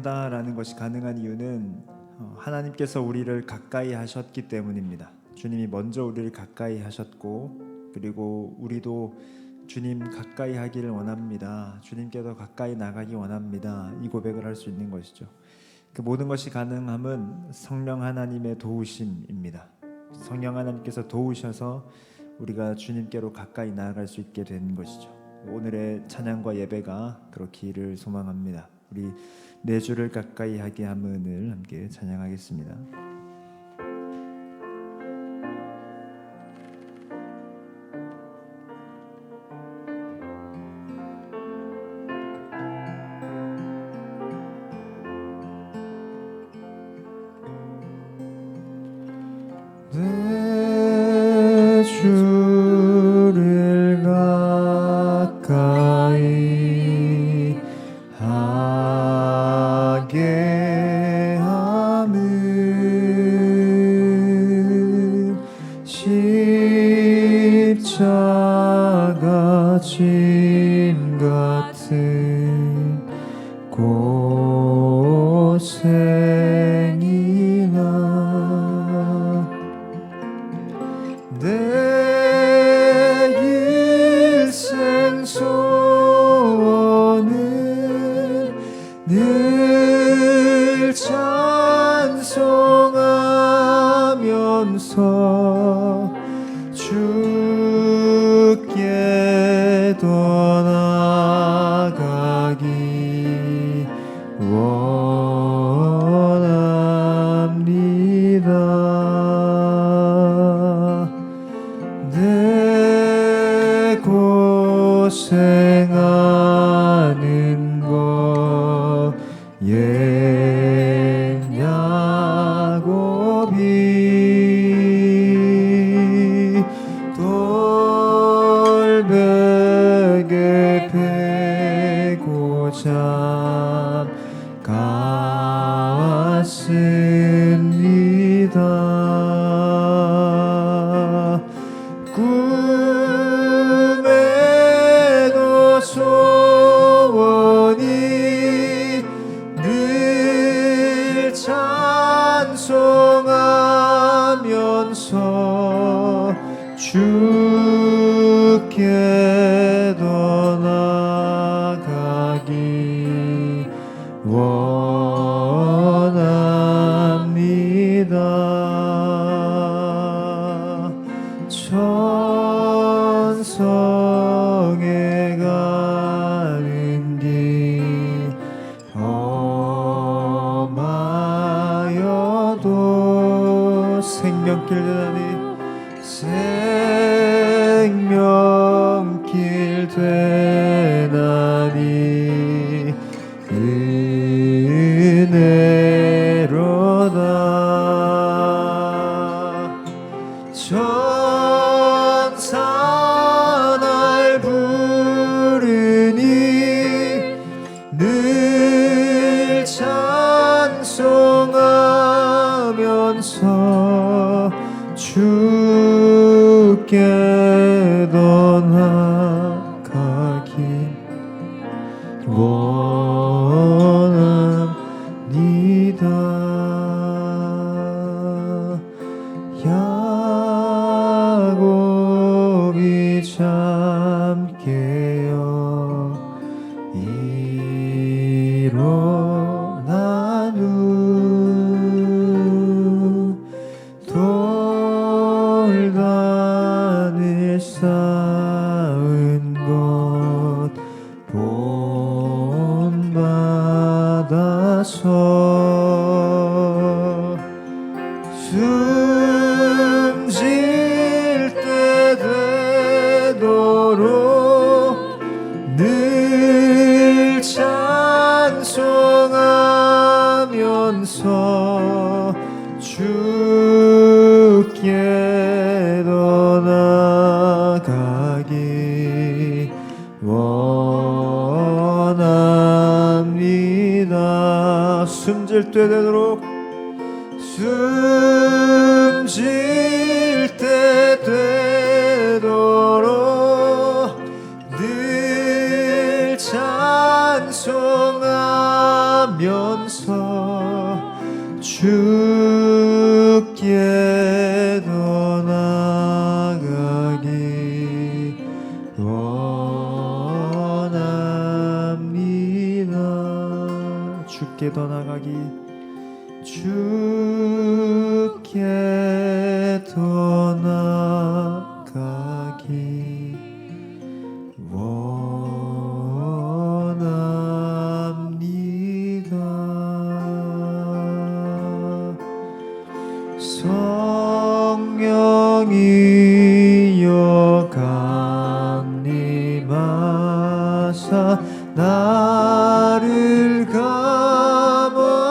찬양한다라는 것이 가능한 이유는 하나님께서 우리를 가까이 하셨기 때문입니다. 주님이 먼저 우리를 가까이 하셨고, 그리고 우리도 주님 가까이 하기를 원합니다. 주님께도 가까이 나가기 원합니다. 이 고백을 할 수 있는 것이죠. 그 모든 것이 가능함은 성령 하나님의 도우심입니다. 성령 하나님께서 도우셔서 우리가 주님께로 가까이 나아갈 수 있게 된 것이죠. 오늘의 찬양과 예배가 그렇기를 소망합니다. 우리 내 주를 가까이 하게 함을 함께 찬양하겠습니다. 내 주를 가까이 하게 함은 십자가 짐 같은 고생이나 내 일생 소원은 늘 찬송하면서 주께 더 나아가기 원합니다. 내 고생하는 것 옛야곱이 돌베개 베고 잠가왔습니다. 꿈에도 소원이 늘 찬송하면서 주께 더 나아가기 원합니다. 천성에 가는 길 험하여도 생명길 되나니 은혜로다. 천사 날 부르니 늘 찬송하면서 주께 더 나아가기 원합니다. 야곱이 잠 깨어 일어난 후 돌단을 쌓은 것 본받아서 숨질 때 되도록 늘 찬송하면서 주께 더 나아가기 원합니다. 숨질 때 되도록 숨질 때 되도록 늘 찬송하면서 주소서 주께 더 나아가기 원합니다. 주께 더 나가기 주께 더 나아가기 원합니다. 성령이여 강림하사 나를 감화하시고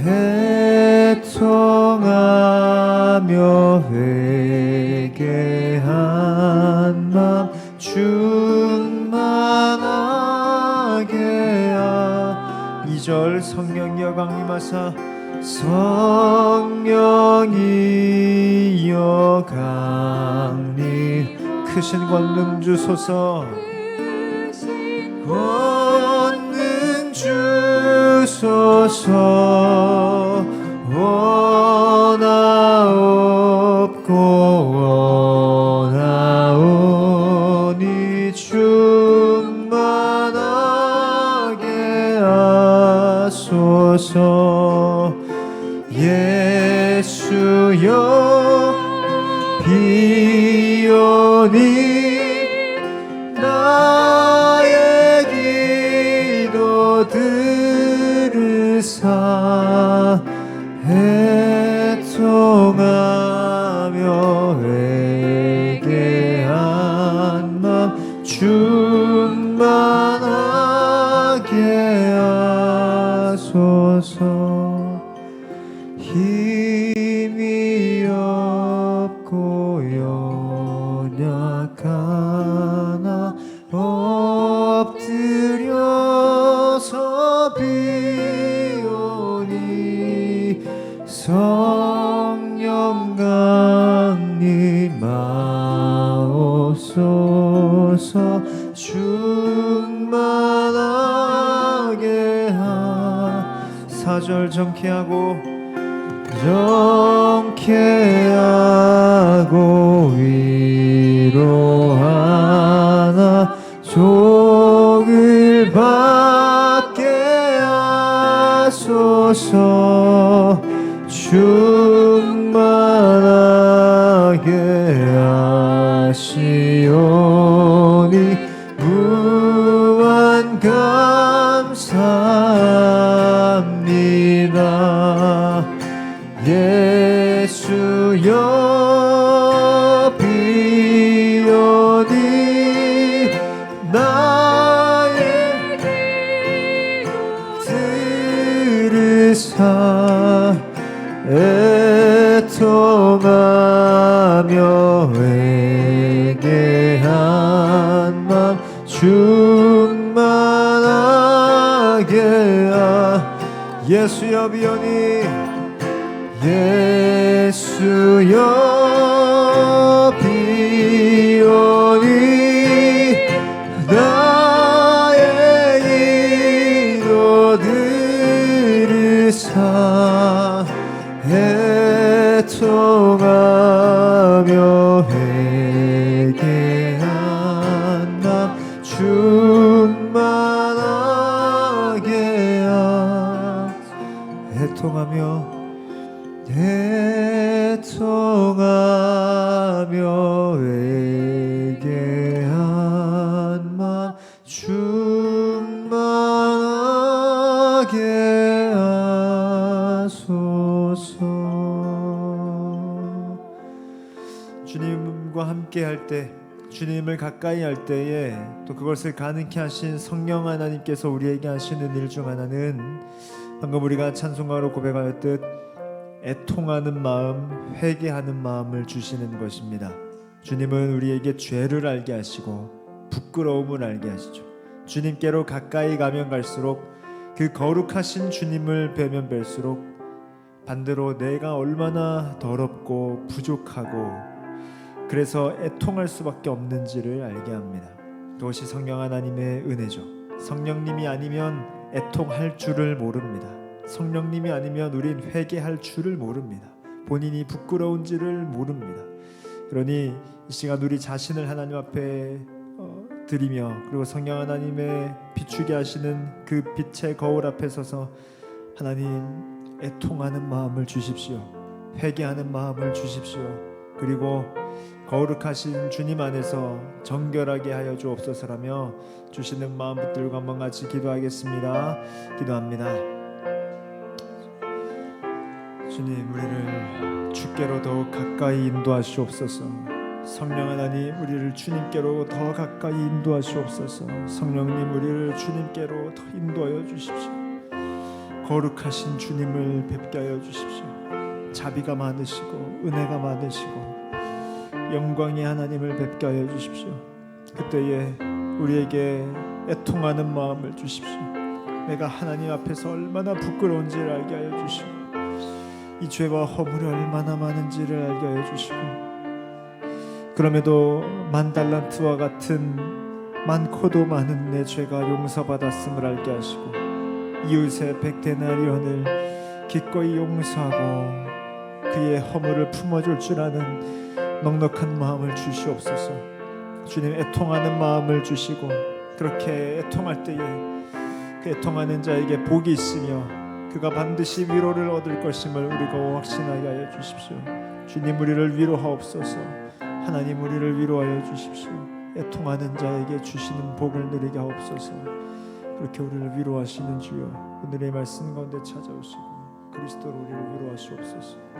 애통하며 회개한 맘 충만하게 하. 2절 성령이여 강림하사 성령이여 강림 크신 권능 주소서 권능 주소서 원하옵고 원하오니 충만하게 하소서. 예수여 비오니 나의 기도 들으사 애통하며 회개한 맘 충만하게 하소서. 힘이 없고 연약하나 엎드려서 비오니 성령 강림하옵소서. 충만하게 하. 4절 정케하고 위로하나 족을 받게 하소서. 충만하게 하시오니 무한 감사합니다. 예수여 비오니 나의 들으사 애통하며 회개한 맘 충만하게 하. 예수여 비오니 예수여 비오니 나의 기도 들으사 애통하며 회개한 맘 충만하게 하. 애통하며 회개한 맘 충만하게 하소서. 주님과 함께 할 때, 주님을 가까이 할 때에 또 그것을 가능케 하신 성령 하나님께서 우리에게 하시는 일 중 하나는 방금 우리가 찬송가로 고백하였듯 애통하는 마음, 회개하는 마음을 주시는 것입니다. 주님은 우리에게 죄를 알게 하시고 부끄러움을 알게 하시죠. 주님께로 가까이 가면 갈수록 그 거룩하신 주님을 뵈면 뵐수록 반대로 내가 얼마나 더럽고 부족하고 그래서 애통할 수밖에 없는지를 알게 합니다. 그것이 성령 하나님의 은혜죠. 성령님이 아니면 애통할 줄을 모릅니다. 성령님이 아니면 우린 회개할 줄을 모릅니다. 본인이 부끄러운지를 모릅니다. 그러니 이 시간 우리 자신을 하나님 앞에 드리며, 그리고 성령 하나님의 비추게 하시는 그 빛의 거울 앞에 서서 하나님, 애통하는 마음을 주십시오. 회개하는 마음을 주십시오. 그리고 거룩하신 주님 안에서 정결하게 하여 주옵소서라며 주시는 마음 붙들고 한번 같이 기도하겠습니다. 기도합니다. 주님, 우리를 주께로 더욱 가까이 인도하시옵소서. 성령 하나님, 우리를 주님께로 더 가까이 인도하시옵소서. 성령님, 우리를 주님께로 더 인도하여 주십시오. 거룩하신 주님을 뵙게 하여 주십시오. 자비가 많으시고 은혜가 많으시고 영광의 하나님을 뵙게 하여 주십시오. 그때에 우리에게 애통하는 마음을 주십시오. 내가 하나님 앞에서 얼마나 부끄러운지를 알게 하여 주시고, 이 죄와 허물이 얼마나 많은지를 알게 하여 주시고, 그럼에도 만 달란트와 같은 많고도 많은 내 죄가 용서받았음을 알게 하시고, 이웃의 100데나리온을 기꺼이 용서하고 그의 허물을 품어줄 줄 아는 넉넉한 마음을 주시옵소서. 주님, 애통하는 마음을 주시고, 그렇게 애통할 때에 그 애통하는 자에게 복이 있으며 그가 반드시 위로를 얻을 것임을 우리가 확신하게 하여 주십시오. 주님, 우리를 위로하옵소서. 하나님, 우리를 위로하여 주십시오. 애통하는 자에게 주시는 복을 누리게 하옵소서. 그렇게 우리를 위로하시는 주여, 오늘의 말씀 가운데 찾아오시고 그리스도로 우리를 위로하시옵소서.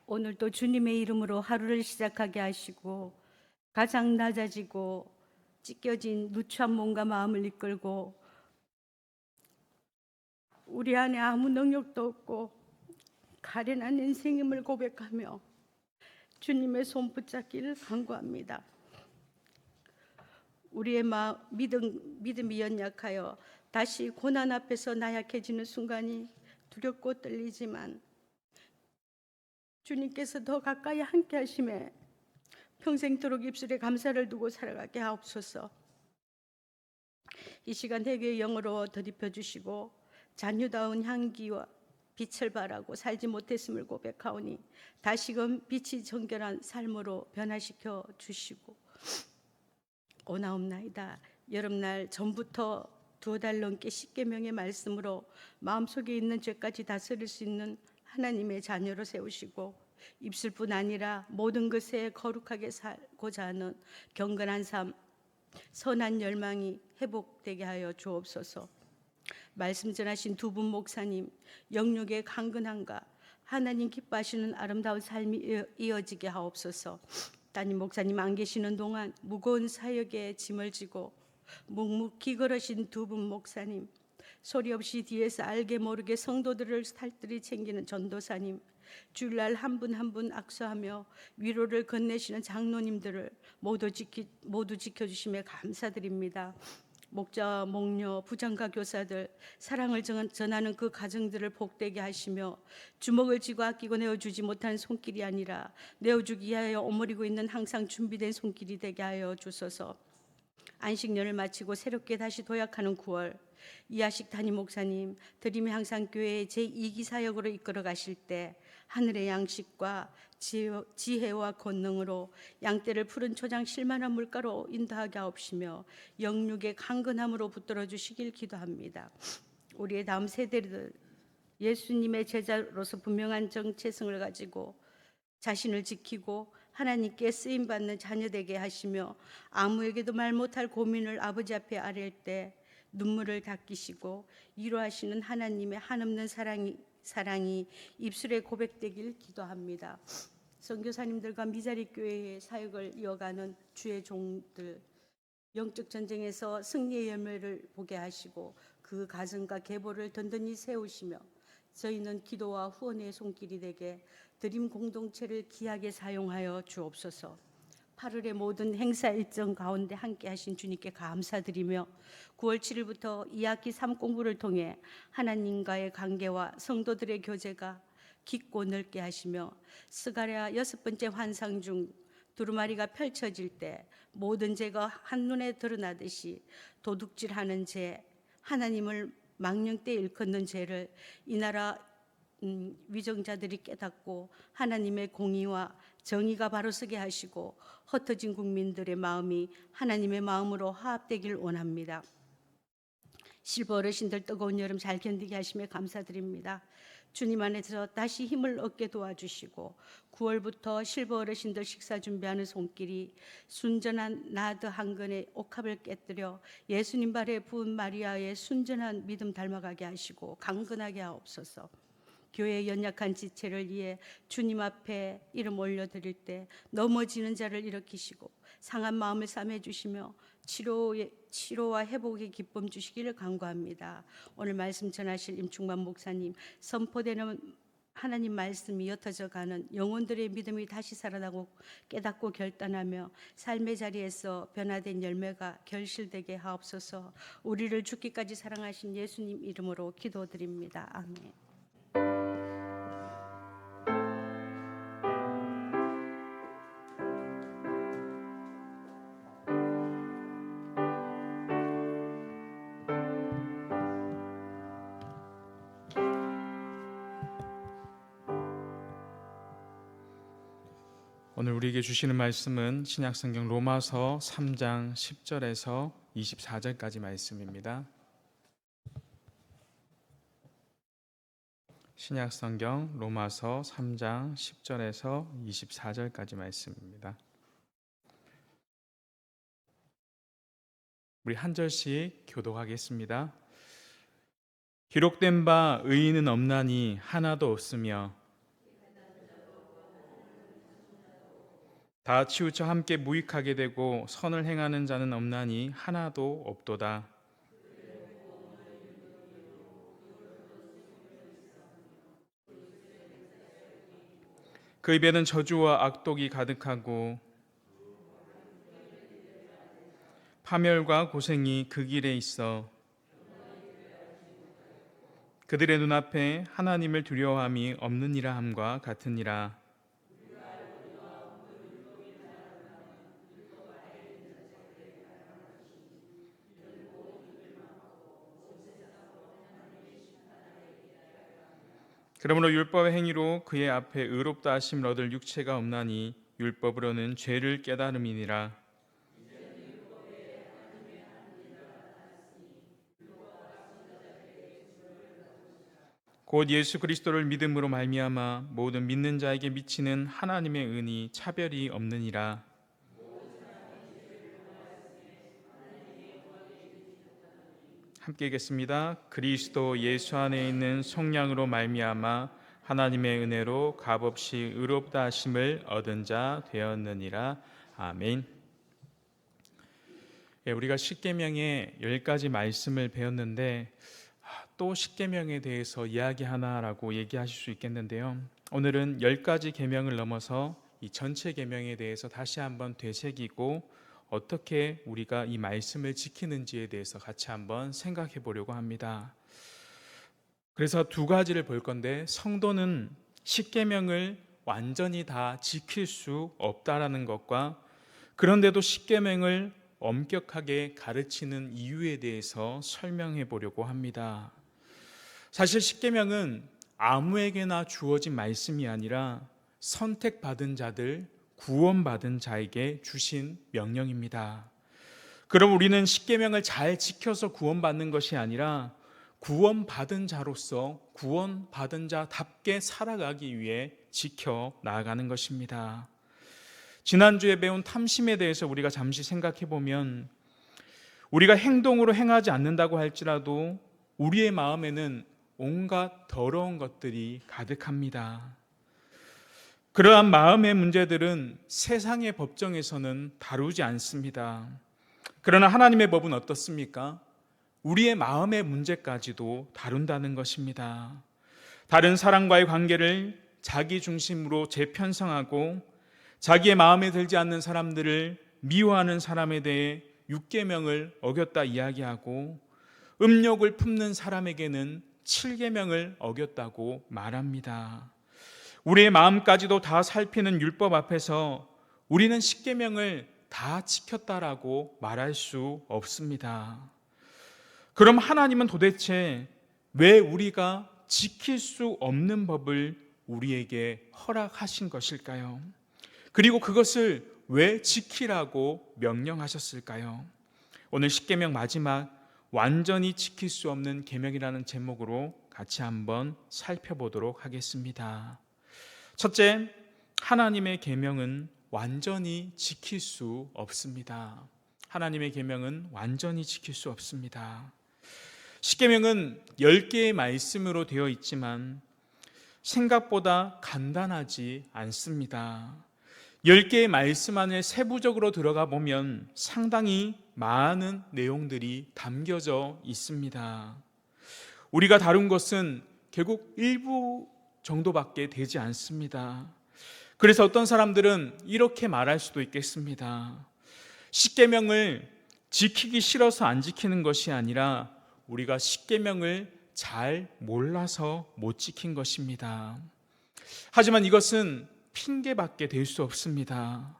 오늘도 주님의 이름으로 하루를 시작하게 하시고, 가장 낮아지고 찢겨진 누추한 몸과 마음을 이끌고 우리 안에 아무 능력도 없고 가련한 인생임을 고백하며 주님의 손 붙잡기를 간구합니다. 우리의 믿음이 연약하여 다시 고난 앞에서 나약해지는 순간이 두렵고 떨리지만, 주님께서 더 가까이 함께 하심에 평생토록 입술에 감사를 두고 살아가게 하옵소서. 이 시간 회개의 영으로 더딥혀 주시고 잔유다운 향기와 빛을 바라고 살지 못했음을 고백하오니 다시금 빛이 정결한 삶으로 변화시켜 주시고, 오나옵나이다. 여름날 전부터 2달 넘게 10계명의 말씀으로 마음속에 있는 죄까지 다스릴 수 있는 하나님의 자녀로 세우시고, 입술뿐 아니라 모든 것에 거룩하게 살고자 하는 경건한 삶, 선한 열망이 회복되게 하여 주옵소서. 말씀 전하신 2분 목사님, 영육의 강건함과 하나님 기뻐하시는 아름다운 삶이 이어지게 하옵소서. 따님 목사님 안 계시는 동안 무거운 사역에 짐을 지고 묵묵히 걸으신 2분 목사님, 소리 없이 뒤에서 알게 모르게 성도들을 살뜰히 챙기는 전도사님, 주일날 한 분 한 분 악수하며 위로를 건네시는 장로님들을 모두 지켜주심에 감사드립니다. 목자, 목녀, 부장과 교사들, 사랑을 전하는 그 가정들을 복되게 하시며, 주먹을 쥐고 아끼고 내어주지 못한 손길이 아니라 내어주기 위하여 오므리고 있는 항상 준비된 손길이 되게 하여 주소서. 안식년을 마치고 새롭게 다시 도약하는 9월, 이하식 담임 목사님, 드림의 항상 교회의 제2기 사역으로 이끌어 가실 때 하늘의 양식과 지혜와 권능으로 양떼를 푸른 초장 실만한 물가로 인도하게 하옵시며 영육의 강건함으로 붙들어 주시길 기도합니다. 우리의 다음 세대들 예수님의 제자로서 분명한 정체성을 가지고 자신을 지키고 하나님께 쓰임받는 자녀 되게 하시며, 아무에게도 말 못할 고민을 아버지 앞에 아랠 때 눈물을 닦이시고 위로하시는 하나님의 한없는 사랑이 입술에 고백되길 기도합니다. 선교사님들과 미자리 교회의 사역을 이어가는 주의 종들, 영적 전쟁에서 승리의 열매를 보게 하시고 그 가정과 계보를 든든히 세우시며, 저희는 기도와 후원의 손길이 되게 드림 공동체를 귀하게 사용하여 주옵소서. 8월의 모든 행사 일정 가운데 함께 하신 주님께 감사드리며 9월 7일부터 2학기 3공부를 통해 하나님과의 관계와 성도들의 교제가 깊고 넓게 하시며 스가랴 6번째 환상 중 두루마리가 펼쳐질 때 모든 죄가 한눈에 드러나듯이 도둑질하는 죄, 하나님을 망령때 일컫는 죄를 이 나라 위정자들이 깨닫고 하나님의 공의와 정의가 바로 서게 하시고 흩어진 국민들의 마음이 하나님의 마음으로 화합되길 원합니다. 실버 어르신들 뜨거운 여름 잘 견디게 하시며 감사드립니다. 주님 안에서 다시 힘을 얻게 도와주시고 9월부터 실버 어르신들 식사 준비하는 손길이 순전한 나드 한 근의 옥합을 깨뜨려 예수님 발에 부은 마리아의 순전한 믿음 닮아가게 하시고 강건하게 하옵소서. 교회의 연약한 지체를 위해 주님 앞에 이름 올려드릴 때 넘어지는 자를 일으키시고 상한 마음을 싸매주시며 치료와 회복의 기쁨 주시기를 간구합니다. 오늘 말씀 전하실 임충만 목사님, 선포되는 하나님 말씀이 옅어져 가는 영혼들의 믿음이 다시 살아나고 깨닫고 결단하며 삶의 자리에서 변화된 열매가 결실되게 하옵소서. 우리를 죽기까지 사랑하신 예수님 이름으로 기도드립니다. 아멘. 오늘 우리에게 주시는 말씀은 신약성경 로마서 3장 10절에서 24절까지 말씀입니다. 신약성경 로마서 3장 10절에서 24절까지 말씀입니다. 우리 한 절씩 교독하겠습니다. 기록된 바 의인은 없나니 하나도 없으며 다 치우쳐 함께 무익하게 되고 선을 행하는 자는 없나니 하나도 없도다. 그 입에는 저주와 악독이 가득하고 파멸과 고생이 그 길에 있어 그들의 눈앞에 하나님을 두려워함이 없느니라 함과 같으니라. 그러므로 율법의 행위로 그의 앞에 의롭다 하심을 얻을 육체가 없나니 율법으로는 죄를 깨달음이니라. 곧 예수 그리스도를 믿음으로 말미암아 모든 믿는 자에게 미치는 하나님의 은이 차별이 없느니라. 함께 읽겠습니다. 그리스도 예수 안에 있는 속량으로 말미암아 하나님의 은혜로 값없이 의롭다 하심을 얻은 자 되었느니라. 아멘. 우리가 십계명의 10가지 말씀을 배웠는데 또 십계명에 대해서 이야기하나라고 얘기하실 수 있겠는데요. 오늘은 10가지 계명을 넘어서 이 전체 계명에 대해서 다시 한번 되새기고 어떻게 우리가 이 말씀을 지키는지에 대해서 같이 한번 생각해 보려고 합니다. 그래서 두 가지를 볼 건데, 성도는 십계명을 완전히 다 지킬 수 없다라는 것과 그런데도 십계명을 엄격하게 가르치는 이유에 대해서 설명해 보려고 합니다. 사실 십계명은 아무에게나 주어진 말씀이 아니라 선택받은 자들, 구원받은 자에게 주신 명령입니다. 그럼 우리는 십계명을 잘 지켜서 구원받는 것이 아니라 구원받은 자로서 구원받은 자답게 살아가기 위해 지켜 나아가는 것입니다. 지난주에 배운 탐심에 대해서 우리가 잠시 생각해 보면 우리가 행동으로 행하지 않는다고 할지라도 우리의 마음에는 온갖 더러운 것들이 가득합니다. 그러한 마음의 문제들은 세상의 법정에서는 다루지 않습니다. 그러나 하나님의 법은 어떻습니까? 우리의 마음의 문제까지도 다룬다는 것입니다. 다른 사람과의 관계를 자기 중심으로 재편성하고 자기의 마음에 들지 않는 사람들을 미워하는 사람에 대해 6계명을 어겼다 이야기하고 음욕을 품는 사람에게는 7계명을 어겼다고 말합니다. 우리의 마음까지도 다 살피는 율법 앞에서 우리는 10계명을 다 지켰다라고 말할 수 없습니다. 그럼 하나님은 도대체 왜 우리가 지킬 수 없는 법을 우리에게 허락하신 것일까요? 그리고 그것을 왜 지키라고 명령하셨을까요? 오늘 10계명 마지막 완전히 지킬 수 없는 계명이라는 제목으로 같이 한번 살펴보도록 하겠습니다. 첫째, 하나님의 계명은 완전히 지킬 수 없습니다. 하나님의 계명은 완전히 지킬 수 없습니다. 10계명은 10개의 말씀으로 되어 있지만 생각보다 간단하지 않습니다. 10개의 말씀 안에 세부적으로 들어가 보면 상당히 많은 내용들이 담겨져 있습니다. 우리가 다룬 것은 결국 일부 정도밖에 되지 않습니다. 그래서 어떤 사람들은 이렇게 말할 수도 있겠습니다. 10계명을 지키기 싫어서 안 지키는 것이 아니라 우리가 10계명을 잘 몰라서 못 지킨 것입니다. 하지만 이것은 핑계밖에 될 수 없습니다.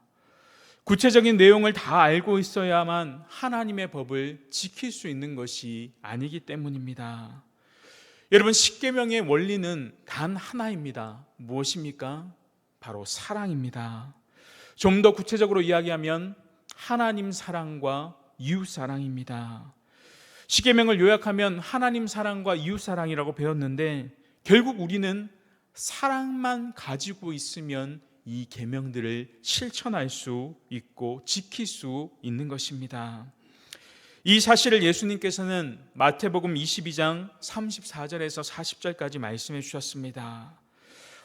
구체적인 내용을 다 알고 있어야만 하나님의 법을 지킬 수 있는 것이 아니기 때문입니다. 여러분, 10계명의 원리는 단 하나입니다. 무엇입니까? 바로 사랑입니다. 좀 더 구체적으로 이야기하면 하나님 사랑과 이웃 사랑입니다. 10계명을 요약하면 하나님 사랑과 이웃 사랑이라고 배웠는데 결국 우리는 사랑만 가지고 있으면 이 계명들을 실천할 수 있고 지킬 수 있는 것입니다. 이 사실을 예수님께서는 마태복음 22장 34절에서 40절까지 말씀해 주셨습니다.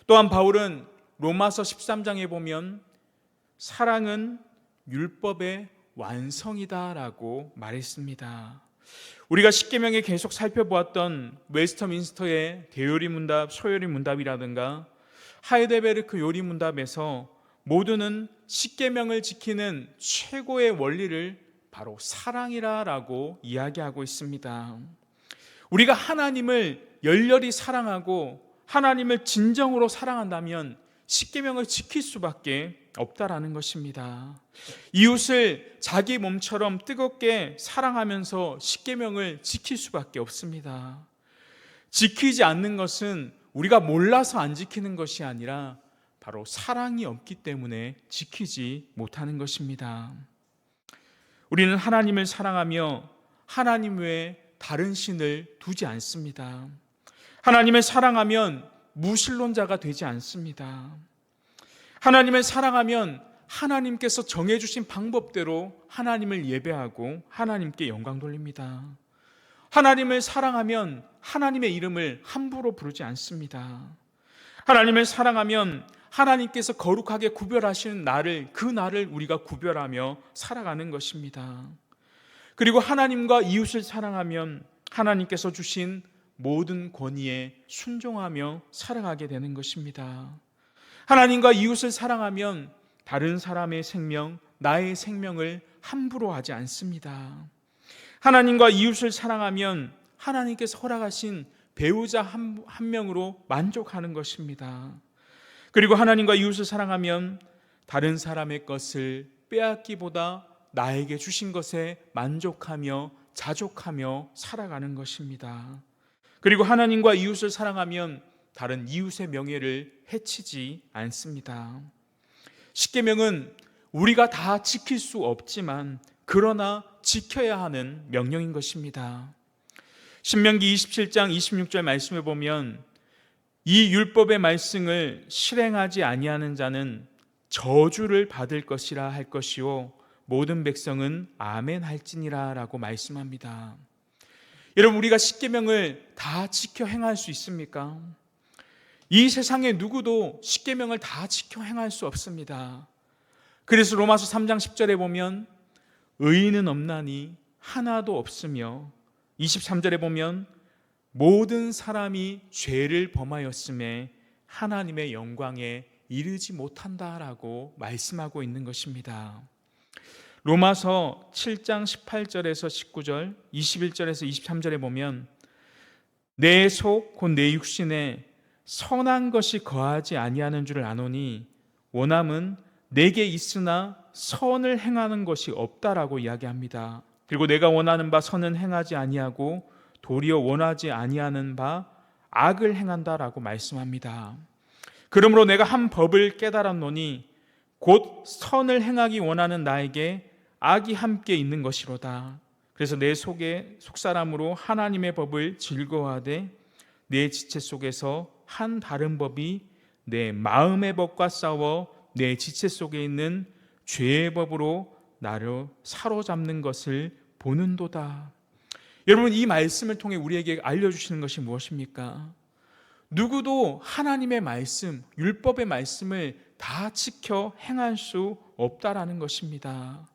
또한 바울은 로마서 13장에 보면 사랑은 율법의 완성이다라고 말했습니다. 우리가 10계명에 계속 살펴보았던 웨스터민스터의 대요리 문답, 소요리 문답이라든가 하이델베르크 요리 문답에서 모두는 10계명을 지키는 최고의 원리를 바로 사랑이라고 이야기하고 있습니다. 우리가 하나님을 열렬히 사랑하고 하나님을 진정으로 사랑한다면 10계명을 지킬 수밖에 없다라는 것입니다. 이웃을 자기 몸처럼 뜨겁게 사랑하면서 10계명을 지킬 수밖에 없습니다. 지키지 않는 것은 우리가 몰라서 안 지키는 것이 아니라 바로 사랑이 없기 때문에 지키지 못하는 것입니다. 우리는 하나님을 사랑하며 하나님 외에 다른 신을 두지 않습니다. 하나님을 사랑하면 무신론자가 되지 않습니다. 하나님을 사랑하면 하나님께서 정해주신 방법대로 하나님을 예배하고 하나님께 영광 돌립니다. 하나님을 사랑하면 하나님의 이름을 함부로 부르지 않습니다. 하나님을 사랑하면 하나님께서 거룩하게 구별하시는 그 날을 우리가 구별하며 살아가는 것입니다. 그리고 하나님과 이웃을 사랑하면 하나님께서 주신 모든 권위에 순종하며 살아가게 되는 것입니다. 하나님과 이웃을 사랑하면 다른 사람의 생명, 나의 생명을 함부로 하지 않습니다. 하나님과 이웃을 사랑하면 하나님께서 허락하신 배우자 한 명으로 만족하는 것입니다. 그리고 하나님과 이웃을 사랑하면 다른 사람의 것을 빼앗기보다 나에게 주신 것에 만족하며 자족하며 살아가는 것입니다. 그리고 하나님과 이웃을 사랑하면 다른 이웃의 명예를 해치지 않습니다. 10계명은 우리가 다 지킬 수 없지만 그러나 지켜야 하는 명령인 것입니다. 신명기 27장 26절 말씀에 보면 이 율법의 말씀을 실행하지 아니하는 자는 저주를 받을 것이라 할 것이요 모든 백성은 아멘 할지니라 라고 말씀합니다. 여러분, 우리가 10계명을 다 지켜 행할 수 있습니까? 이 세상에 누구도 10계명을 다 지켜 행할 수 없습니다. 그래서 로마서 3장 10절에 보면 의인은 없나니 하나도 없으며 23절에 보면 모든 사람이 죄를 범하였음에 하나님의 영광에 이르지 못한다라고 말씀하고 있는 것입니다. 로마서 7장 18절에서 19절, 21절에서 23절에 보면 내 속 곧 내 육신에 선한 것이 거하지 아니하는 줄을 아노니 원함은 내게 있으나 선을 행하는 것이 없다라고 이야기합니다. 그리고 내가 원하는 바 선은 행하지 아니하고 도리어 원하지 아니하는 바 악을 행한다라고 말씀합니다. 그러므로 내가 한 법을 깨달았노니 곧 선을 행하기 원하는 나에게 악이 함께 있는 것이로다. 그래서 내 속에 속사람으로 하나님의 법을 즐거워하되 내 지체 속에서 한 다른 법이 내 마음의 법과 싸워 내 지체 속에 있는 죄의 법으로 나를 사로잡는 것을 보는도다. 여러분, 이 말씀을 통해 우리에게 알려주시는 것이 무엇입니까? 누구도 하나님의 말씀, 율법의 말씀을 다 지켜 행할 수 없다라는 것입니다.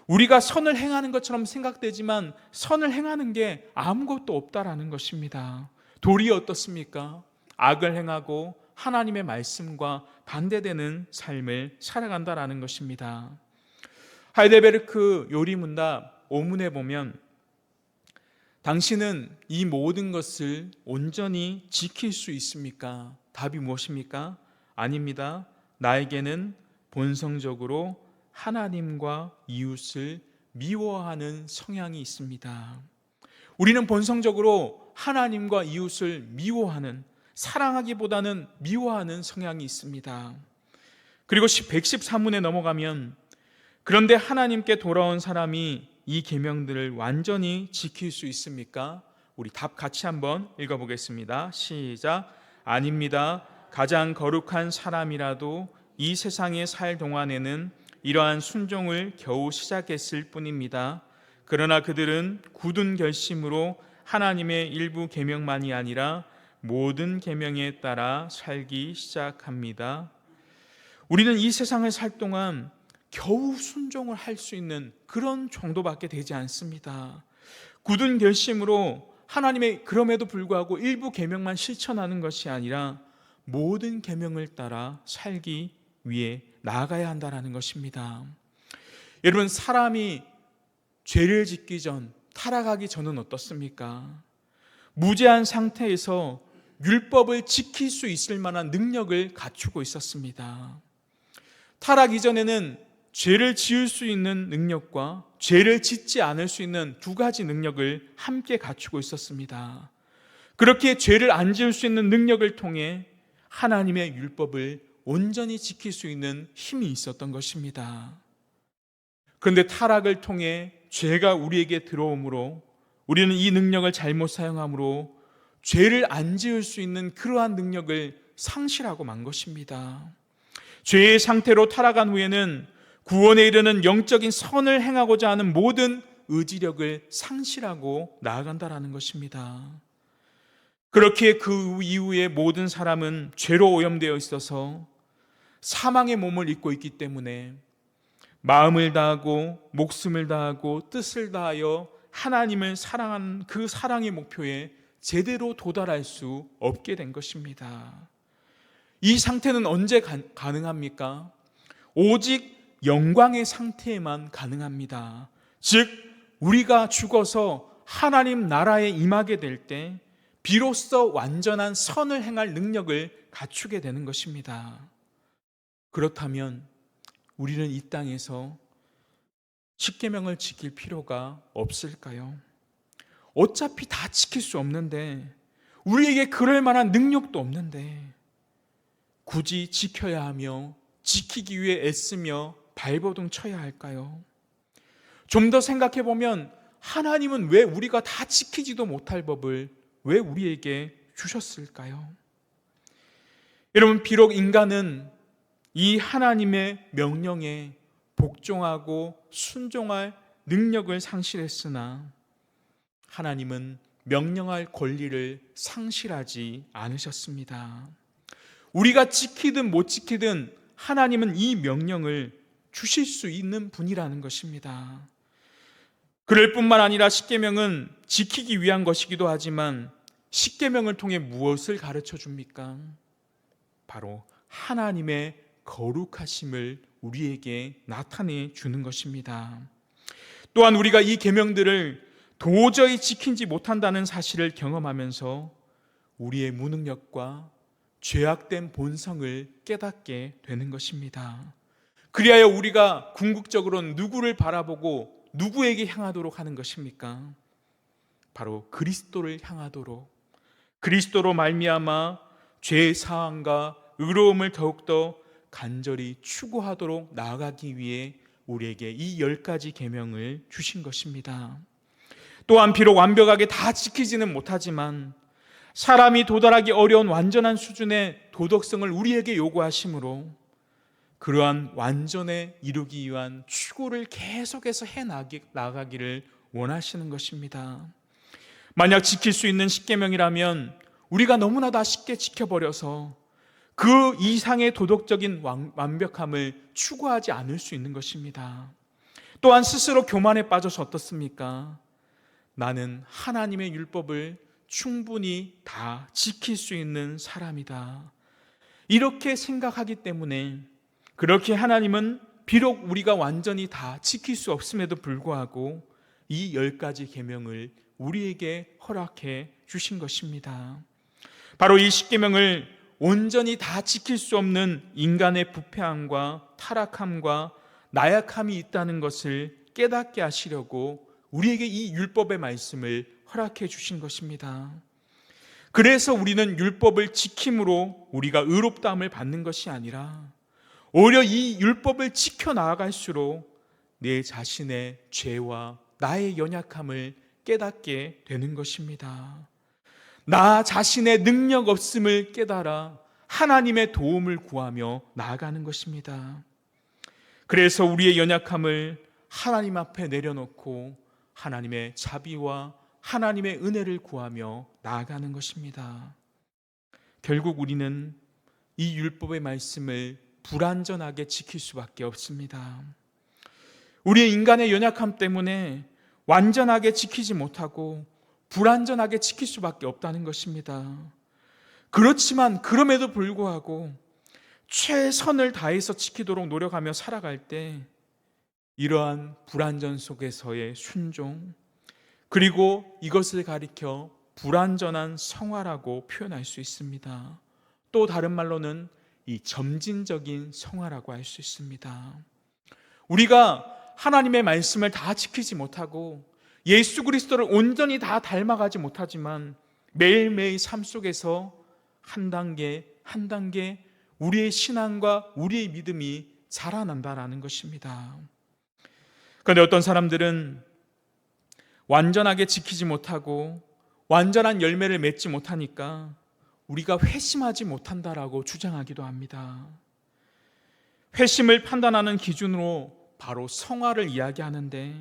우리가 선을 행하는 것처럼 생각되지만 선을 행하는 게 아무것도 없다라는 것입니다. 도리어 어떻습니까? 악을 행하고 하나님의 말씀과 반대되는 삶을 살아간다라는 것입니다. 하이델베르크 요리문답 5문에 보면 당신은 이 모든 것을 온전히 지킬 수 있습니까? 답이 무엇입니까? 아닙니다. 나에게는 본성적으로 하나님과 이웃을 미워하는 성향이 있습니다. 우리는 본성적으로 하나님과 이웃을 미워하는, 사랑하기보다는 미워하는 성향이 있습니다. 그리고 113문에 넘어가면 그런데 하나님께 돌아온 사람이 이 계명들을 완전히 지킬 수 있습니까? 우리 답 같이 한번 읽어보겠습니다. 시작. 아닙니다. 가장 거룩한 사람이라도 이 세상에 살 동안에는 이러한 순종을 겨우 시작했을 뿐입니다. 그러나 그들은 굳은 결심으로 하나님의 일부 계명만이 아니라 모든 계명에 따라 살기 시작합니다. 우리는 이 세상을 살 동안 겨우 순종을 할 수 있는 그런 정도밖에 되지 않습니다. 굳은 결심으로 하나님의 그럼에도 불구하고 일부 계명만 실천하는 것이 아니라 모든 계명을 따라 살기 위해 나아가야 한다는 것입니다. 여러분, 사람이 죄를 짓기 전, 타락하기 전은 어떻습니까? 무죄한 상태에서 율법을 지킬 수 있을 만한 능력을 갖추고 있었습니다. 타락 이전에는 죄를 지을 수 있는 능력과 죄를 짓지 않을 수 있는 두 가지 능력을 함께 갖추고 있었습니다. 그렇게 죄를 안 지을 수 있는 능력을 통해 하나님의 율법을 온전히 지킬 수 있는 힘이 있었던 것입니다. 그런데 타락을 통해 죄가 우리에게 들어오므로 우리는 이 능력을 잘못 사용함으로 죄를 안 지을 수 있는 그러한 능력을 상실하고 만 것입니다. 죄의 상태로 타락한 후에는 구원에 이르는 영적인 선을 행하고자 하는 모든 의지력을 상실하고 나아간다라는 것입니다. 그렇게 그 이후에 모든 사람은 죄로 오염되어 있어서 사망의 몸을 입고 있기 때문에 마음을 다하고 목숨을 다하고 뜻을 다하여 하나님을 사랑한 그 사랑의 목표에 제대로 도달할 수 없게 된 것입니다. 이 상태는 언제 가능합니까? 오직 영광의 상태에만 가능합니다. 즉 우리가 죽어서 하나님 나라에 임하게 될 때 비로소 완전한 선을 행할 능력을 갖추게 되는 것입니다. 그렇다면 우리는 이 땅에서 십계명을 지킬 필요가 없을까요? 어차피 다 지킬 수 없는데, 우리에게 그럴 만한 능력도 없는데 굳이 지켜야 하며 지키기 위해 애쓰며 발버둥 쳐야 할까요? 좀 더 생각해 보면 하나님은 왜 우리가 다 지키지도 못할 법을 왜 우리에게 주셨을까요? 여러분, 비록 인간은 이 하나님의 명령에 복종하고 순종할 능력을 상실했으나 하나님은 명령할 권리를 상실하지 않으셨습니다. 우리가 지키든 못 지키든 하나님은 이 명령을 주실 수 있는 분이라는 것입니다. 그럴 뿐만 아니라 십계명은 지키기 위한 것이기도 하지만 십계명을 통해 무엇을 가르쳐 줍니까? 바로 하나님의 거룩하심을 우리에게 나타내 주는 것입니다. 또한 우리가 이 계명들을 도저히 지키지 못한다는 사실을 경험하면서 우리의 무능력과 죄악된 본성을 깨닫게 되는 것입니다. 그리하여 우리가 궁극적으로 누구를 바라보고 누구에게 향하도록 하는 것입니까? 바로 그리스도를 향하도록, 그리스도로 말미암아 죄의 사함과 의로움을 더욱더 간절히 추구하도록 나아가기 위해 우리에게 이 10가지 계명을 주신 것입니다. 또한 비록 완벽하게 다 지키지는 못하지만 사람이 도달하기 어려운 완전한 수준의 도덕성을 우리에게 요구하시므로 그러한 완전에 이루기 위한 추구를 계속해서 나가기를 원하시는 것입니다. 만약 지킬 수 있는 10계명이라면 우리가 너무나 다 쉽게 지켜버려서 그 이상의 도덕적인 완벽함을 추구하지 않을 수 있는 것입니다. 또한 스스로 교만에 빠져서 어떻습니까? 나는 하나님의 율법을 충분히 다 지킬 수 있는 사람이다. 이렇게 생각하기 때문에 그렇게 하나님은 비록 우리가 완전히 다 지킬 수 없음에도 불구하고 이 10가지 계명을 우리에게 허락해 주신 것입니다. 바로 이 10계명을 온전히 다 지킬 수 없는 인간의 부패함과 타락함과 나약함이 있다는 것을 깨닫게 하시려고 우리에게 이 율법의 말씀을 허락해 주신 것입니다. 그래서 우리는 율법을 지킴으로 우리가 의롭다함을 받는 것이 아니라 오히려 이 율법을 지켜 나아갈수록 내 자신의 죄와 나의 연약함을 깨닫게 되는 것입니다. 나 자신의 능력 없음을 깨달아 하나님의 도움을 구하며 나아가는 것입니다. 그래서 우리의 연약함을 하나님 앞에 내려놓고 하나님의 자비와 하나님의 은혜를 구하며 나아가는 것입니다. 결국 우리는 이 율법의 말씀을 불완전하게 지킬 수밖에 없습니다. 우리의 인간의 연약함 때문에 완전하게 지키지 못하고 불완전하게 지킬 수밖에 없다는 것입니다. 그렇지만 그럼에도 불구하고 최선을 다해서 지키도록 노력하며 살아갈 때 이러한 불완전 속에서의 순종, 그리고 이것을 가리켜 불완전한 성화라고 표현할 수 있습니다. 또 다른 말로는 이 점진적인 성화라고 할 수 있습니다. 우리가 하나님의 말씀을 다 지키지 못하고 예수 그리스도를 온전히 다 닮아가지 못하지만 매일매일 삶 속에서 한 단계 한 단계 우리의 신앙과 우리의 믿음이 자라난다라는 것입니다. 그런데 어떤 사람들은 완전하게 지키지 못하고 완전한 열매를 맺지 못하니까 우리가 회심하지 못한다라고 주장하기도 합니다. 회심을 판단하는 기준으로 바로 성화를 이야기하는데,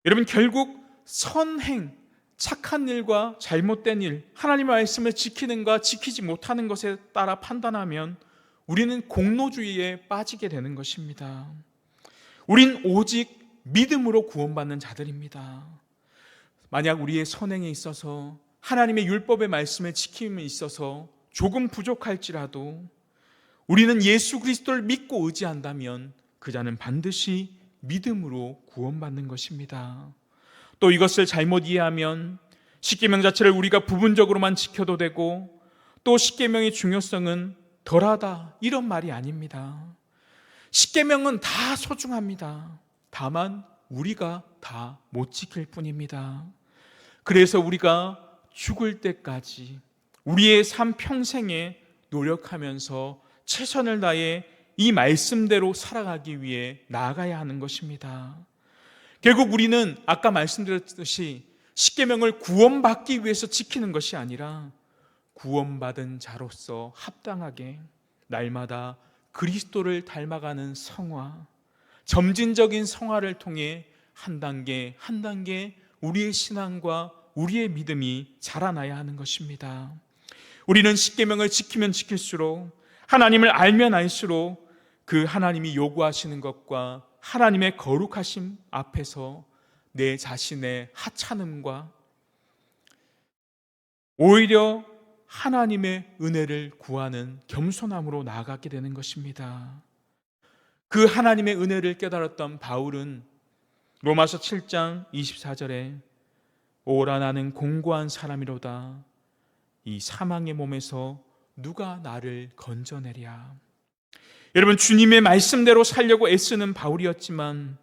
여러분 결국 선행, 착한 일과 잘못된 일, 하나님의 말씀을 지키는가 지키지 못하는 것에 따라 판단하면 우리는 공로주의에 빠지게 되는 것입니다. 우린 오직 믿음으로 구원받는 자들입니다. 만약 우리의 선행에 있어서 하나님의 율법의 말씀을 지킴에 있어서 조금 부족할지라도 우리는 예수 그리스도를 믿고 의지한다면 그 자는 반드시 믿음으로 구원받는 것입니다. 또 이것을 잘못 이해하면 십계명 자체를 우리가 부분적으로만 지켜도 되고 또 십계명의 중요성은 덜하다 이런 말이 아닙니다. 십계명은 다 소중합니다. 다만 우리가 다 못 지킬 뿐입니다. 그래서 우리가 죽을 때까지 우리의 삶 평생에 노력하면서 최선을 다해 이 말씀대로 살아가기 위해 나아가야 하는 것입니다. 결국 우리는 아까 말씀드렸듯이 십계명을 구원받기 위해서 지키는 것이 아니라 구원받은 자로서 합당하게 날마다 그리스도를 닮아가는 성화, 점진적인 성화를 통해 한 단계 한 단계 우리의 신앙과 우리의 믿음이 자라나야 하는 것입니다. 우리는 십계명을 지키면 지킬수록, 하나님을 알면 알수록 그 하나님이 요구하시는 것과 하나님의 거룩하심 앞에서 내 자신의 하찮음과 오히려 하나님의 은혜를 구하는 겸손함으로 나아가게 되는 것입니다. 그 하나님의 은혜를 깨달았던 바울은 로마서 7장 24절에 오라 나는 공고한 사람이로다. 이 사망의 몸에서 누가 나를 건져내랴. 여러분, 주님의 말씀대로 살려고 애쓰는 바울이었지만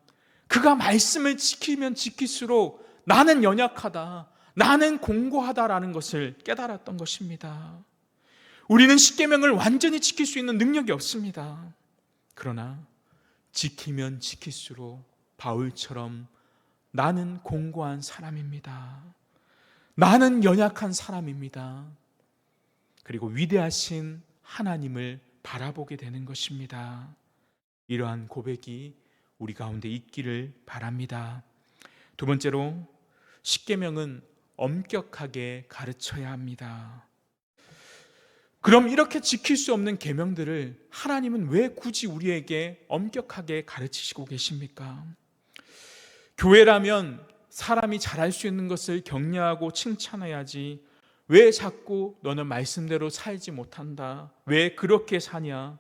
그가 말씀을 지키면 지킬수록 나는 연약하다, 나는 공고하다라는 것을 깨달았던 것입니다. 우리는 십계명을 완전히 지킬 수 있는 능력이 없습니다. 그러나 지키면 지킬수록 바울처럼 나는 공고한 사람입니다. 나는 연약한 사람입니다. 그리고 위대하신 하나님을 바라보게 되는 것입니다. 이러한 고백이 우리 가운데 있기를 바랍니다. 두 번째로, 십계명은 엄격하게 가르쳐야 합니다. 그럼 이렇게 지킬 수 없는 계명들을 하나님은 왜 굳이 우리에게 엄격하게 가르치시고 계십니까? 교회라면 사람이 잘할 수 있는 것을 격려하고 칭찬해야지 왜 자꾸 너는 말씀대로 살지 못한다, 왜 그렇게 사냐,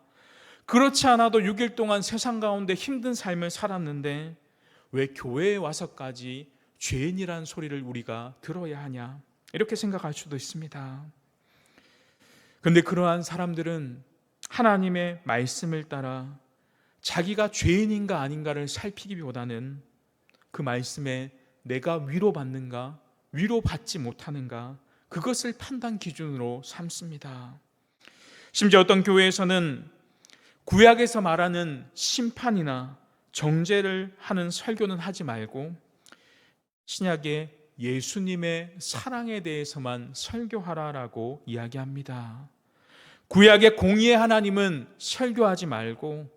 그렇지 않아도 6일 동안 세상 가운데 힘든 삶을 살았는데 왜 교회에 와서까지 죄인이란 소리를 우리가 들어야 하냐, 이렇게 생각할 수도 있습니다. 그런데 그러한 사람들은 하나님의 말씀을 따라 자기가 죄인인가 아닌가를 살피기보다는 그 말씀에 내가 위로받는가, 위로받지 못하는가, 그것을 판단 기준으로 삼습니다. 심지어 어떤 교회에서는 구약에서 말하는 심판이나 정죄를 하는 설교는 하지 말고 신약의 예수님의 사랑에 대해서만 설교하라라고 이야기합니다. 구약의 공의의 하나님은 설교하지 말고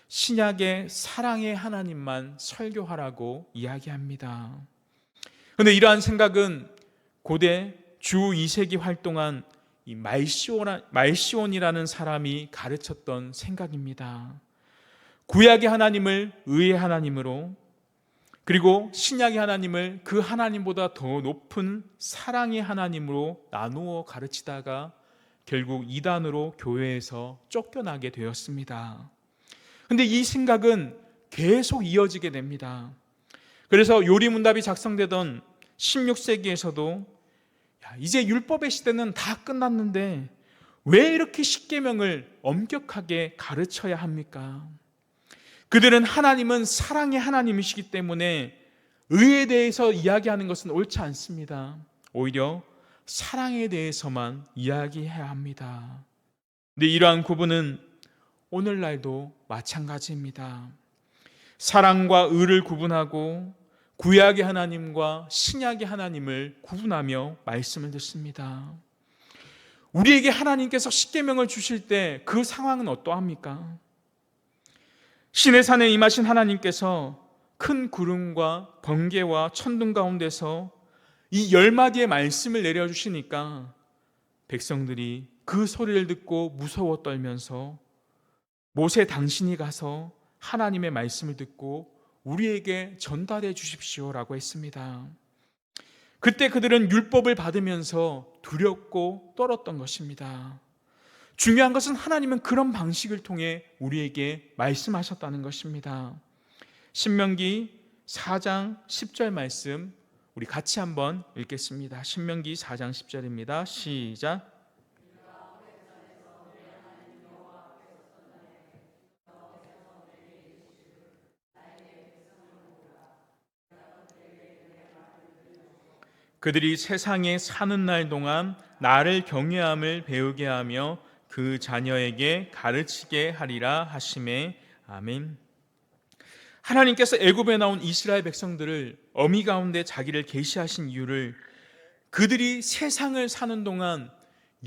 신약의 사랑의 하나님만 설교하라고 이야기합니다. 그런데 이러한 생각은 고대 주 2세기 활동한 이 말시온이라는 사람이 가르쳤던 생각입니다. 구약의 하나님을 의의 하나님으로, 그리고 신약의 하나님을 그 하나님보다 더 높은 사랑의 하나님으로 나누어 가르치다가 결국 이단으로 교회에서 쫓겨나게 되었습니다. 그런데 이 생각은 계속 이어지게 됩니다. 그래서 요리문답이 작성되던 16세기에서도 이제 율법의 시대는 다 끝났는데 왜 이렇게 십계명을 엄격하게 가르쳐야 합니까? 그들은 하나님은 사랑의 하나님이시기 때문에 의에 대해서 이야기하는 것은 옳지 않습니다. 오히려 사랑에 대해서만 이야기해야 합니다. 근데 이러한 구분은 오늘날도 마찬가지입니다. 사랑과 의를 구분하고 구약의 하나님과 신약의 하나님을 구분하며 말씀을 듣습니다. 우리에게 하나님께서 십계명을 주실 때 그 상황은 어떠합니까? 신의 산에 임하신 하나님께서 큰 구름과 번개와 천둥 가운데서 이 10마디의 말씀을 내려주시니까 백성들이 그 소리를 듣고 무서워 떨면서 모세 당신이 가서 하나님의 말씀을 듣고 우리에게 전달해 주십시오라고 했습니다. 그때 그들은 율법을 받으면서 두렵고 떨었던 것입니다. 중요한 것은 하나님은 그런 방식을 통해 우리에게 말씀하셨다는 것입니다. 신명기 4장 10절 말씀 우리 같이 한번 읽겠습니다. 신명기 4장 10절입니다. 시작. 그들이 세상에 사는 날 동안 나를 경외함을 배우게 하며 그 자녀에게 가르치게 하리라 하시매. 아멘. 하나님께서 애굽에 나온 이스라엘 백성들을 어미 가운데 자기를 계시하신 이유를 그들이 세상을 사는 동안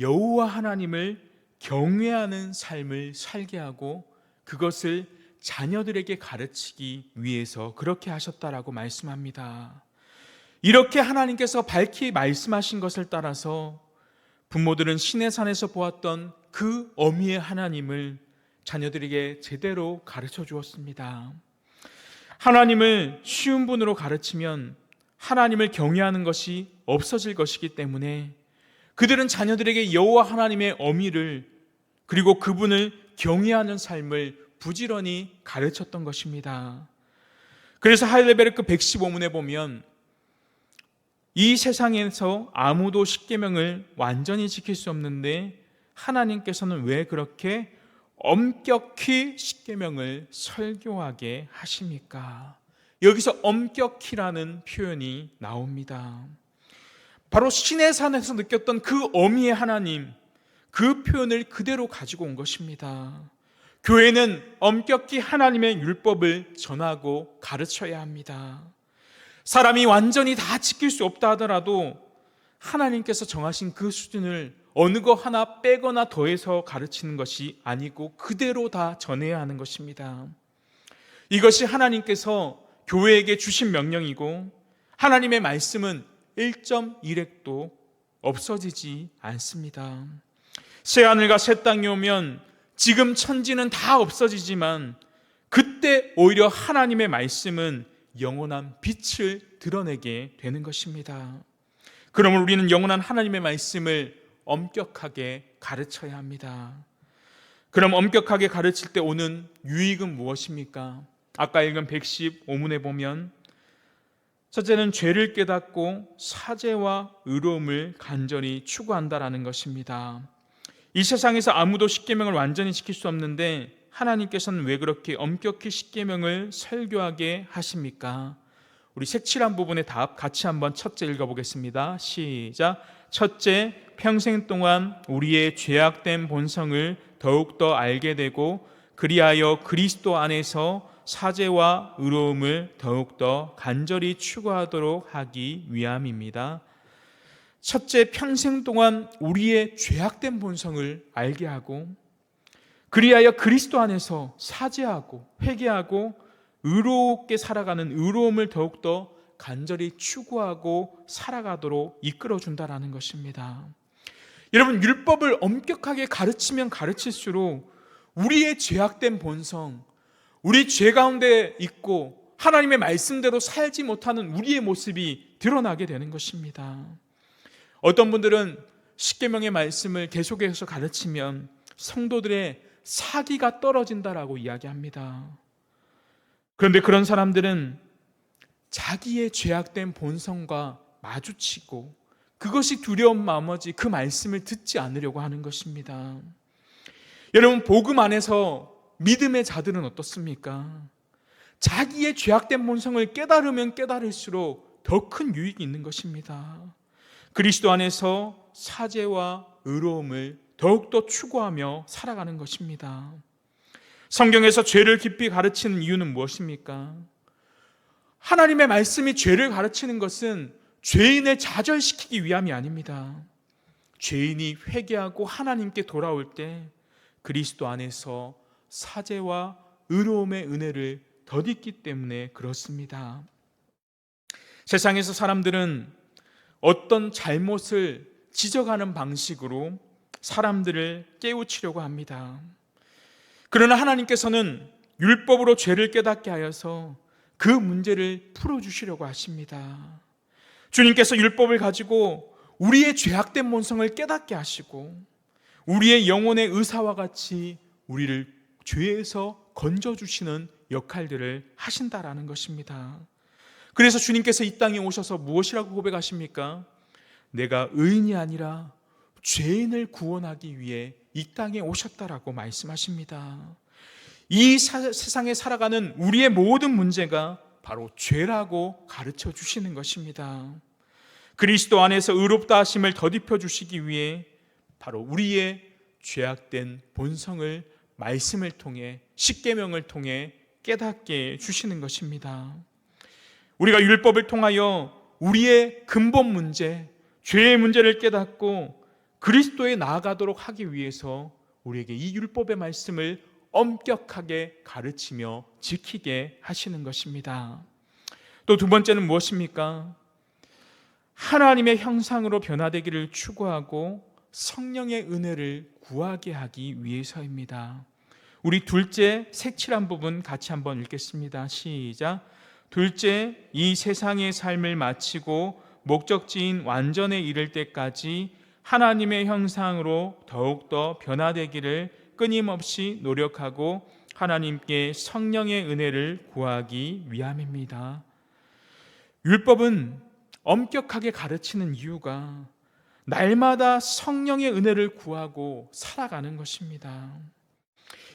여호와 하나님을 경외하는 삶을 살게 하고 그것을 자녀들에게 가르치기 위해서 그렇게 하셨다라고 말씀합니다. 이렇게 하나님께서 밝히 말씀하신 것을 따라서 부모들은 신의 산에서 보았던 그 어미의 하나님을 자녀들에게 제대로 가르쳐 주었습니다. 하나님을 쉬운 분으로 가르치면 하나님을 경외하는 것이 없어질 것이기 때문에 그들은 자녀들에게 여호와 하나님의 어미를 그리고 그분을 경외하는 삶을 부지런히 가르쳤던 것입니다. 그래서 하일레베르크 115문에 보면 이 세상에서 아무도 십계명을 완전히 지킬 수 없는데 하나님께서는 왜 그렇게 엄격히 십계명을 설교하게 하십니까? 여기서 엄격히라는 표현이 나옵니다. 바로 시내산에서 느꼈던 그 어미의 하나님, 그 표현을 그대로 가지고 온 것입니다. 교회는 엄격히 하나님의 율법을 전하고 가르쳐야 합니다. 사람이 완전히 다 지킬 수 없다 하더라도 하나님께서 정하신 그 수준을 어느 거 하나 빼거나 더해서 가르치는 것이 아니고 그대로 다 전해야 하는 것입니다. 이것이 하나님께서 교회에게 주신 명령이고 하나님의 말씀은 1.1획도 없어지지 않습니다. 새하늘과 새 땅이 오면 지금 천지는 다 없어지지만 그때 오히려 하나님의 말씀은 영원한 빛을 드러내게 되는 것입니다. 그러므로 우리는 영원한 하나님의 말씀을 엄격하게 가르쳐야 합니다. 그럼 엄격하게 가르칠 때 오는 유익은 무엇입니까? 아까 읽은 115문에 보면 첫째는 죄를 깨닫고 사죄와 의로움을 간절히 추구한다라는 것입니다. 이 세상에서 아무도 십계명을 완전히 지킬 수 없는데 하나님께서는 왜 그렇게 엄격히 십계명을 설교하게 하십니까? 우리 색칠한 부분의 답 같이 한번 첫째 읽어보겠습니다. 시작. 첫째, 평생 동안 우리의 죄악된 본성을 더욱더 알게 되고 그리하여 그리스도 안에서 사죄와 의로움을 더욱더 간절히 추구하도록 하기 위함입니다. 첫째, 평생 동안 우리의 죄악된 본성을 알게 하고 그리하여 그리스도 안에서 사죄하고 회개하고 의롭게 살아가는 의로움을 더욱더 간절히 추구하고 살아가도록 이끌어준다라는 것입니다. 여러분, 율법을 엄격하게 가르치면 가르칠수록 우리의 죄악된 본성, 우리 죄 가운데 있고 하나님의 말씀대로 살지 못하는 우리의 모습이 드러나게 되는 것입니다. 어떤 분들은 십계명의 말씀을 계속해서 가르치면 성도들의 사기가 떨어진다라고 이야기합니다. 그런데 그런 사람들은 자기의 죄악된 본성과 마주치고 그것이 두려운 나머지 그 말씀을 듣지 않으려고 하는 것입니다. 여러분, 복음 안에서 믿음의 자들은 어떻습니까? 자기의 죄악된 본성을 깨달으면 깨달을수록 더 큰 유익이 있는 것입니다. 그리스도 안에서 사죄와 의로움을 더욱더 추구하며 살아가는 것입니다. 성경에서 죄를 깊이 가르치는 이유는 무엇입니까? 하나님의 말씀이 죄를 가르치는 것은 죄인을 좌절시키기 위함이 아닙니다. 죄인이 회개하고 하나님께 돌아올 때 그리스도 안에서 사죄와 의로움의 은혜를 덧입기 때문에 그렇습니다. 세상에서 사람들은 어떤 잘못을 지적하는 방식으로 사람들을 깨우치려고 합니다. 그러나 하나님께서는 율법으로 죄를 깨닫게 하여서 그 문제를 풀어주시려고 하십니다. 주님께서 율법을 가지고 우리의 죄악된 본성을 깨닫게 하시고 우리의 영혼의 의사와 같이 우리를 죄에서 건져주시는 역할들을 하신다라는 것입니다. 그래서 주님께서 이 땅에 오셔서 무엇이라고 고백하십니까? 내가 의인이 아니라 죄인을 구원하기 위해 이 땅에 오셨다라고 말씀하십니다. 이 세상에 살아가는 우리의 모든 문제가 바로 죄라고 가르쳐 주시는 것입니다. 그리스도 안에서 의롭다 하심을 덧입혀 주시기 위해 바로 우리의 죄악된 본성을 말씀을 통해 십계명을 통해 깨닫게 주시는 것입니다. 우리가 율법을 통하여 우리의 근본 문제, 죄의 문제를 깨닫고 그리스도에 나아가도록 하기 위해서 우리에게 이 율법의 말씀을 엄격하게 가르치며 지키게 하시는 것입니다. 또 두 번째는 무엇입니까? 하나님의 형상으로 변화되기를 추구하고 성령의 은혜를 구하게 하기 위해서입니다. 우리 둘째 색칠한 부분 같이 한번 읽겠습니다. 시작. 둘째, 이 세상의 삶을 마치고 목적지인 완전에 이를 때까지 하나님의 형상으로 더욱더 변화되기를 끊임없이 노력하고 하나님께 성령의 은혜를 구하기 위함입니다. 율법은 엄격하게 가르치는 이유가 날마다 성령의 은혜를 구하고 살아가는 것입니다.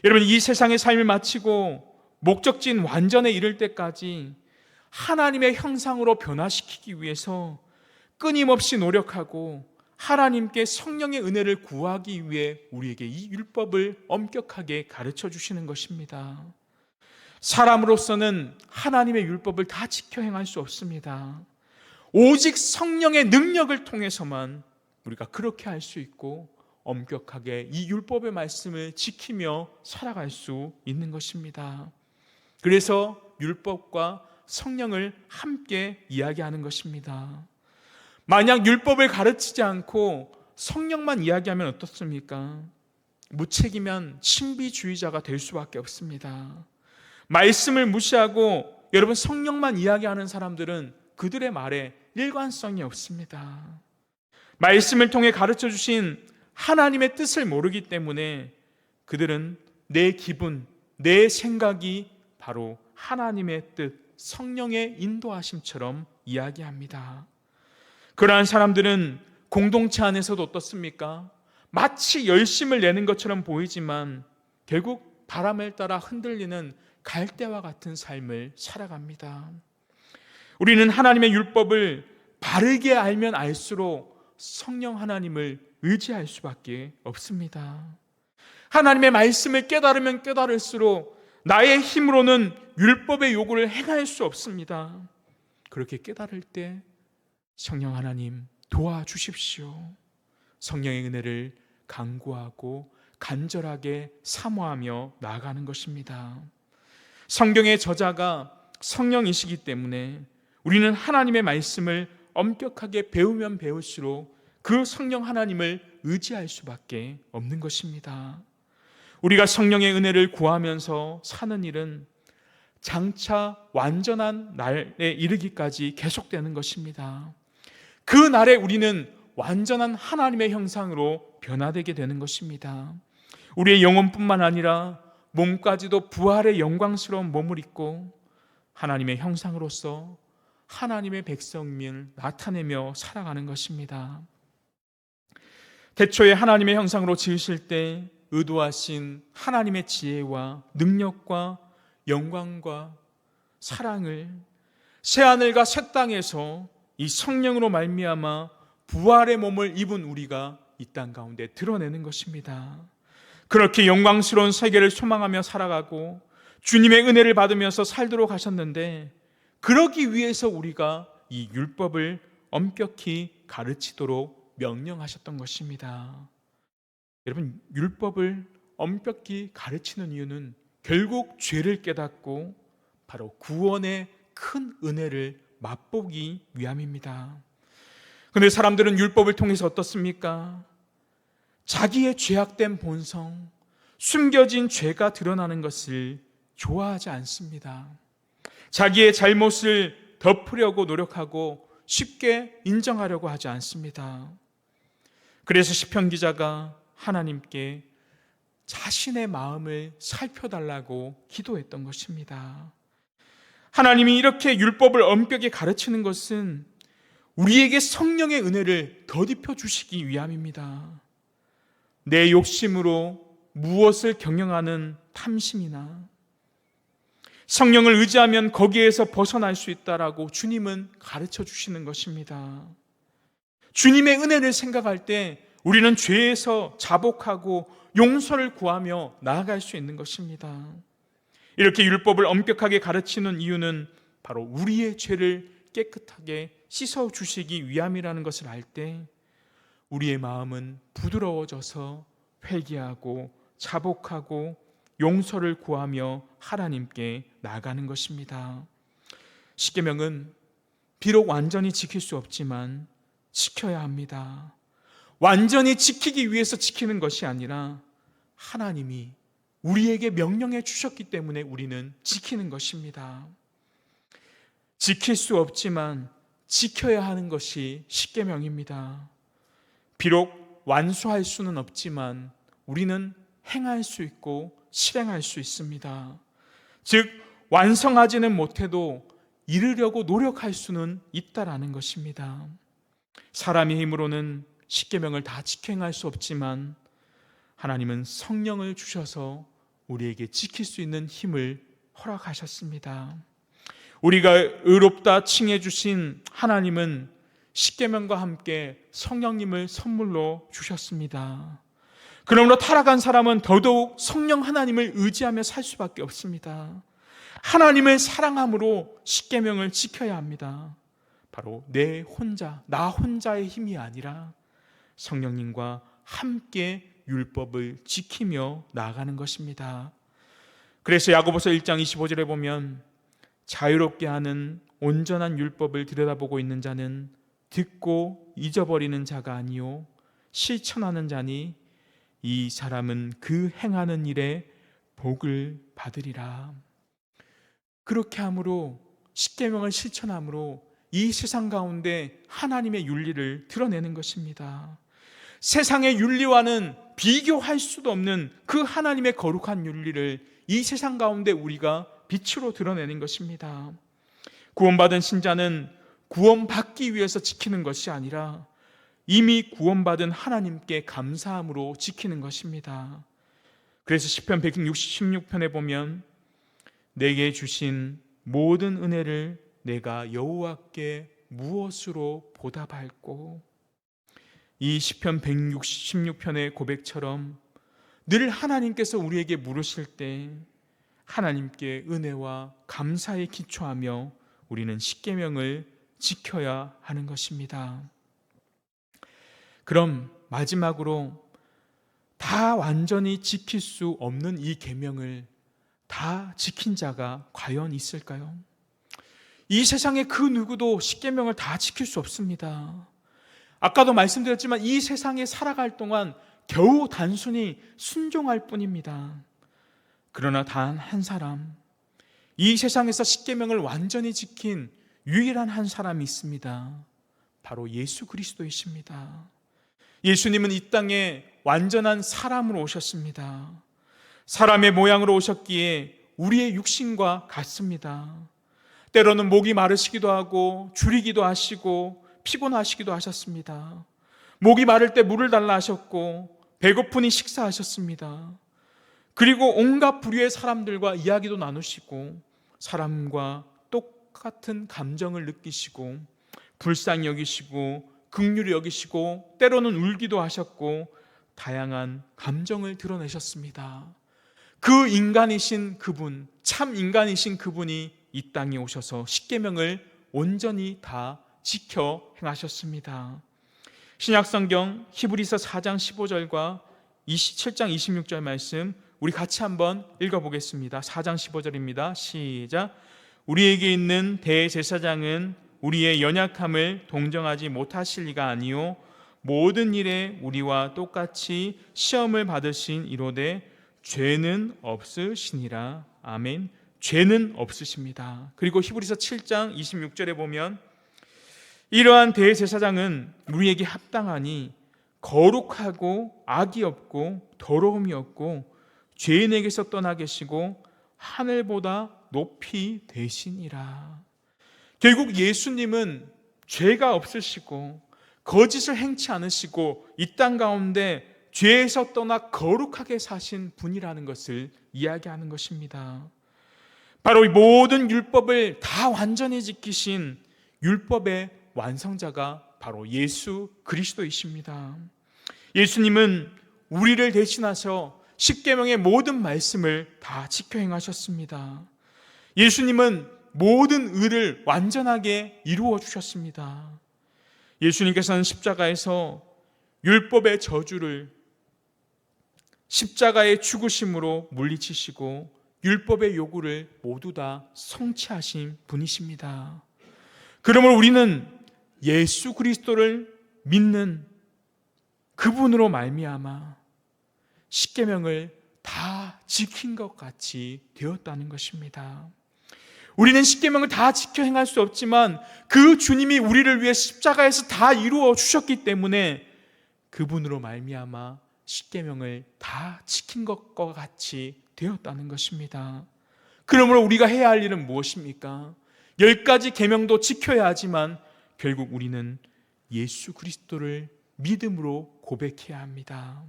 여러분, 이 세상의 삶을 마치고 목적지인 완전에 이를 때까지 하나님의 형상으로 변화시키기 위해서 끊임없이 노력하고 하나님께 성령의 은혜를 구하기 위해 우리에게 이 율법을 엄격하게 가르쳐 주시는 것입니다. 사람으로서는 하나님의 율법을 다 지켜 행할 수 없습니다. 오직 성령의 능력을 통해서만 우리가 그렇게 할 수 있고 엄격하게 이 율법의 말씀을 지키며 살아갈 수 있는 것입니다. 그래서 율법과 성령을 함께 이야기하는 것입니다. 만약 율법을 가르치지 않고 성령만 이야기하면 어떻습니까? 무책임한 신비주의자가 될 수밖에 없습니다. 말씀을 무시하고 여러분 성령만 이야기하는 사람들은 그들의 말에 일관성이 없습니다. 말씀을 통해 가르쳐 주신 하나님의 뜻을 모르기 때문에 그들은 내 기분, 내 생각이 바로 하나님의 뜻, 성령의 인도하심처럼 이야기합니다. 그러한 사람들은 공동체 안에서도 어떻습니까? 마치 열심을 내는 것처럼 보이지만 결국 바람을 따라 흔들리는 갈대와 같은 삶을 살아갑니다. 우리는 하나님의 율법을 바르게 알면 알수록 성령 하나님을 의지할 수밖에 없습니다. 하나님의 말씀을 깨달으면 깨달을수록 나의 힘으로는 율법의 요구를 행할 수 없습니다. 그렇게 깨달을 때 성령 하나님 도와주십시오. 성령의 은혜를 간구하고 간절하게 사모하며 나아가는 것입니다. 성경의 저자가 성령이시기 때문에 우리는 하나님의 말씀을 엄격하게 배우면 배울수록 그 성령 하나님을 의지할 수밖에 없는 것입니다. 우리가 성령의 은혜를 구하면서 사는 일은 장차 완전한 날에 이르기까지 계속되는 것입니다. 그 날에 우리는 완전한 하나님의 형상으로 변화되게 되는 것입니다. 우리의 영혼뿐만 아니라 몸까지도 부활의 영광스러운 몸을 입고 하나님의 형상으로서 하나님의 백성임을 나타내며 살아가는 것입니다. 태초에 하나님의 형상으로 지으실 때 의도하신 하나님의 지혜와 능력과 영광과 사랑을 새하늘과 새 땅에서 이 성령으로 말미암아 부활의 몸을 입은 우리가 이 땅 가운데 드러내는 것입니다. 그렇게 영광스러운 세계를 소망하며 살아가고 주님의 은혜를 받으면서 살도록 하셨는데, 그러기 위해서 우리가 이 율법을 엄격히 가르치도록 명령하셨던 것입니다. 여러분, 율법을 엄격히 가르치는 이유는 결국 죄를 깨닫고 바로 구원의 큰 은혜를 맛보기 위함입니다. 그런데 사람들은 율법을 통해서 어떻습니까? 자기의 죄악된 본성, 숨겨진 죄가 드러나는 것을 좋아하지 않습니다. 자기의 잘못을 덮으려고 노력하고 쉽게 인정하려고 하지 않습니다. 그래서 시편 기자가 하나님께 자신의 마음을 살펴달라고 기도했던 것입니다. 하나님이 이렇게 율법을 엄격히 가르치는 것은 우리에게 성령의 은혜를 덧입혀 주시기 위함입니다. 내 욕심으로 무엇을 경영하는 탐심이나 성령을 의지하면 거기에서 벗어날 수 있다라고 주님은 가르쳐 주시는 것입니다. 주님의 은혜를 생각할 때 우리는 죄에서 자복하고 용서를 구하며 나아갈 수 있는 것입니다. 이렇게 율법을 엄격하게 가르치는 이유는 바로 우리의 죄를 깨끗하게 씻어주시기 위함이라는 것을 알 때 우리의 마음은 부드러워져서 회개하고 자복하고 용서를 구하며 하나님께 나아가는 것입니다. 십계명은 비록 완전히 지킬 수 없지만 지켜야 합니다. 완전히 지키기 위해서 지키는 것이 아니라 하나님이 우리에게 명령해 주셨기 때문에 우리는 지키는 것입니다. 지킬 수 없지만 지켜야 하는 것이 십계명입니다. 비록 완수할 수는 없지만 우리는 행할 수 있고 실행할 수 있습니다. 즉 완성하지는 못해도 이루려고 노력할 수는 있다라는 것입니다. 사람의 힘으로는 십계명을 다 지켜 행할 수 없지만 하나님은 성령을 주셔서 우리에게 지킬 수 있는 힘을 허락하셨습니다. 우리가 의롭다 칭해 주신 하나님은 십계명과 함께 성령님을 선물로 주셨습니다. 그러므로 타락한 사람은 더더욱 성령 하나님을 의지하며 살 수밖에 없습니다. 하나님을 사랑함으로 십계명을 지켜야 합니다. 바로 나 혼자의 힘이 아니라 성령님과 함께 율법을 지키며 나아가는 것입니다. 그래서 야고보서 1장 25절에 보면 자유롭게 하는 온전한 율법을 들여다보고 있는 자는 듣고 잊어버리는 자가 아니요 실천하는 자니 이 사람은 그 행하는 일에 복을 받으리라. 그렇게 함으로 십계명을 실천함으로 이 세상 가운데 하나님의 윤리를 드러내는 것입니다. 세상의 윤리와는 비교할 수도 없는 그 하나님의 거룩한 윤리를 이 세상 가운데 우리가 빛으로 드러내는 것입니다. 구원받은 신자는 구원받기 위해서 지키는 것이 아니라 이미 구원받은 하나님께 감사함으로 지키는 것입니다. 그래서 시편 166편에 보면 내게 주신 모든 은혜를 내가 여호와께 무엇으로 보답할꼬. 이 시편 166편의 고백처럼 늘 하나님께서 우리에게 물으실 때 하나님께 은혜와 감사에 기초하며 우리는 십계명을 지켜야 하는 것입니다. 그럼 마지막으로 다 완전히 지킬 수 없는 이 계명을 다 지킨 자가 과연 있을까요? 이 세상에 그 누구도 십계명을 다 지킬 수 없습니다. 아까도 말씀드렸지만 이 세상에 살아갈 동안 겨우 단순히 순종할 뿐입니다. 그러나 단 한 사람, 이 세상에서 십계명을 완전히 지킨 유일한 한 사람이 있습니다. 바로 예수 그리스도이십니다. 예수님은 이 땅에 완전한 사람으로 오셨습니다. 사람의 모양으로 오셨기에 우리의 육신과 같습니다. 때로는 목이 마르시기도 하고 주리기도 하시고 피곤하시기도 하셨습니다. 목이 마를 때 물을 달라 하셨고 배고프니 식사하셨습니다. 그리고 온갖 부류의 사람들과 이야기도 나누시고 사람과 똑같은 감정을 느끼시고 불쌍히 여기시고 긍휼히 여기시고 때로는 울기도 하셨고 다양한 감정을 드러내셨습니다. 그 인간이신 그분, 참 인간이신 그분이 이 땅에 오셔서 십계명을 온전히 다 지켜 행하셨습니다. 신약성경 히브리서 4장 15절과 7장 26절 말씀 우리 같이 한번 읽어보겠습니다. 4장 15절입니다. 시작. 우리에게 있는 대제사장은 우리의 연약함을 동정하지 못하실 리가 아니요 모든 일에 우리와 똑같이 시험을 받으신 이로되 죄는 없으시니라. 아멘. 죄는 없으십니다. 그리고 히브리서 7장 26절에 보면 이러한 대제사장은 우리에게 합당하니 거룩하고 악이 없고 더러움이 없고 죄인에게서 떠나 계시고 하늘보다 높이 되시니라. 결국 예수님은 죄가 없으시고 거짓을 행치 않으시고 이 땅 가운데 죄에서 떠나 거룩하게 사신 분이라는 것을 이야기하는 것입니다. 바로 이 모든 율법을 다 완전히 지키신 율법의 완성자가 바로 예수 그리스도이십니다. 예수님은 우리를 대신하셔 십계명의 모든 말씀을 다 지켜 행하셨습니다. 예수님은 모든 의를 완전하게 이루어 주셨습니다. 예수님께서는 십자가에서 율법의 저주를 십자가의 죽으심으로 물리치시고 율법의 요구를 모두 다 성취하신 분이십니다. 그러므로 우리는 예수 그리스도를 믿는 그분으로 말미암아 십계명을 다 지킨 것 같이 되었다는 것입니다. 우리는 십계명을 다 지켜 행할 수 없지만 그 주님이 우리를 위해 십자가에서 다 이루어 주셨기 때문에 그분으로 말미암아 십계명을 다 지킨 것과 같이 되었다는 것입니다. 그러므로 우리가 해야 할 일은 무엇입니까? 10가지 계명도 지켜야 하지만 결국 우리는 예수 그리스도를 믿음으로 고백해야 합니다.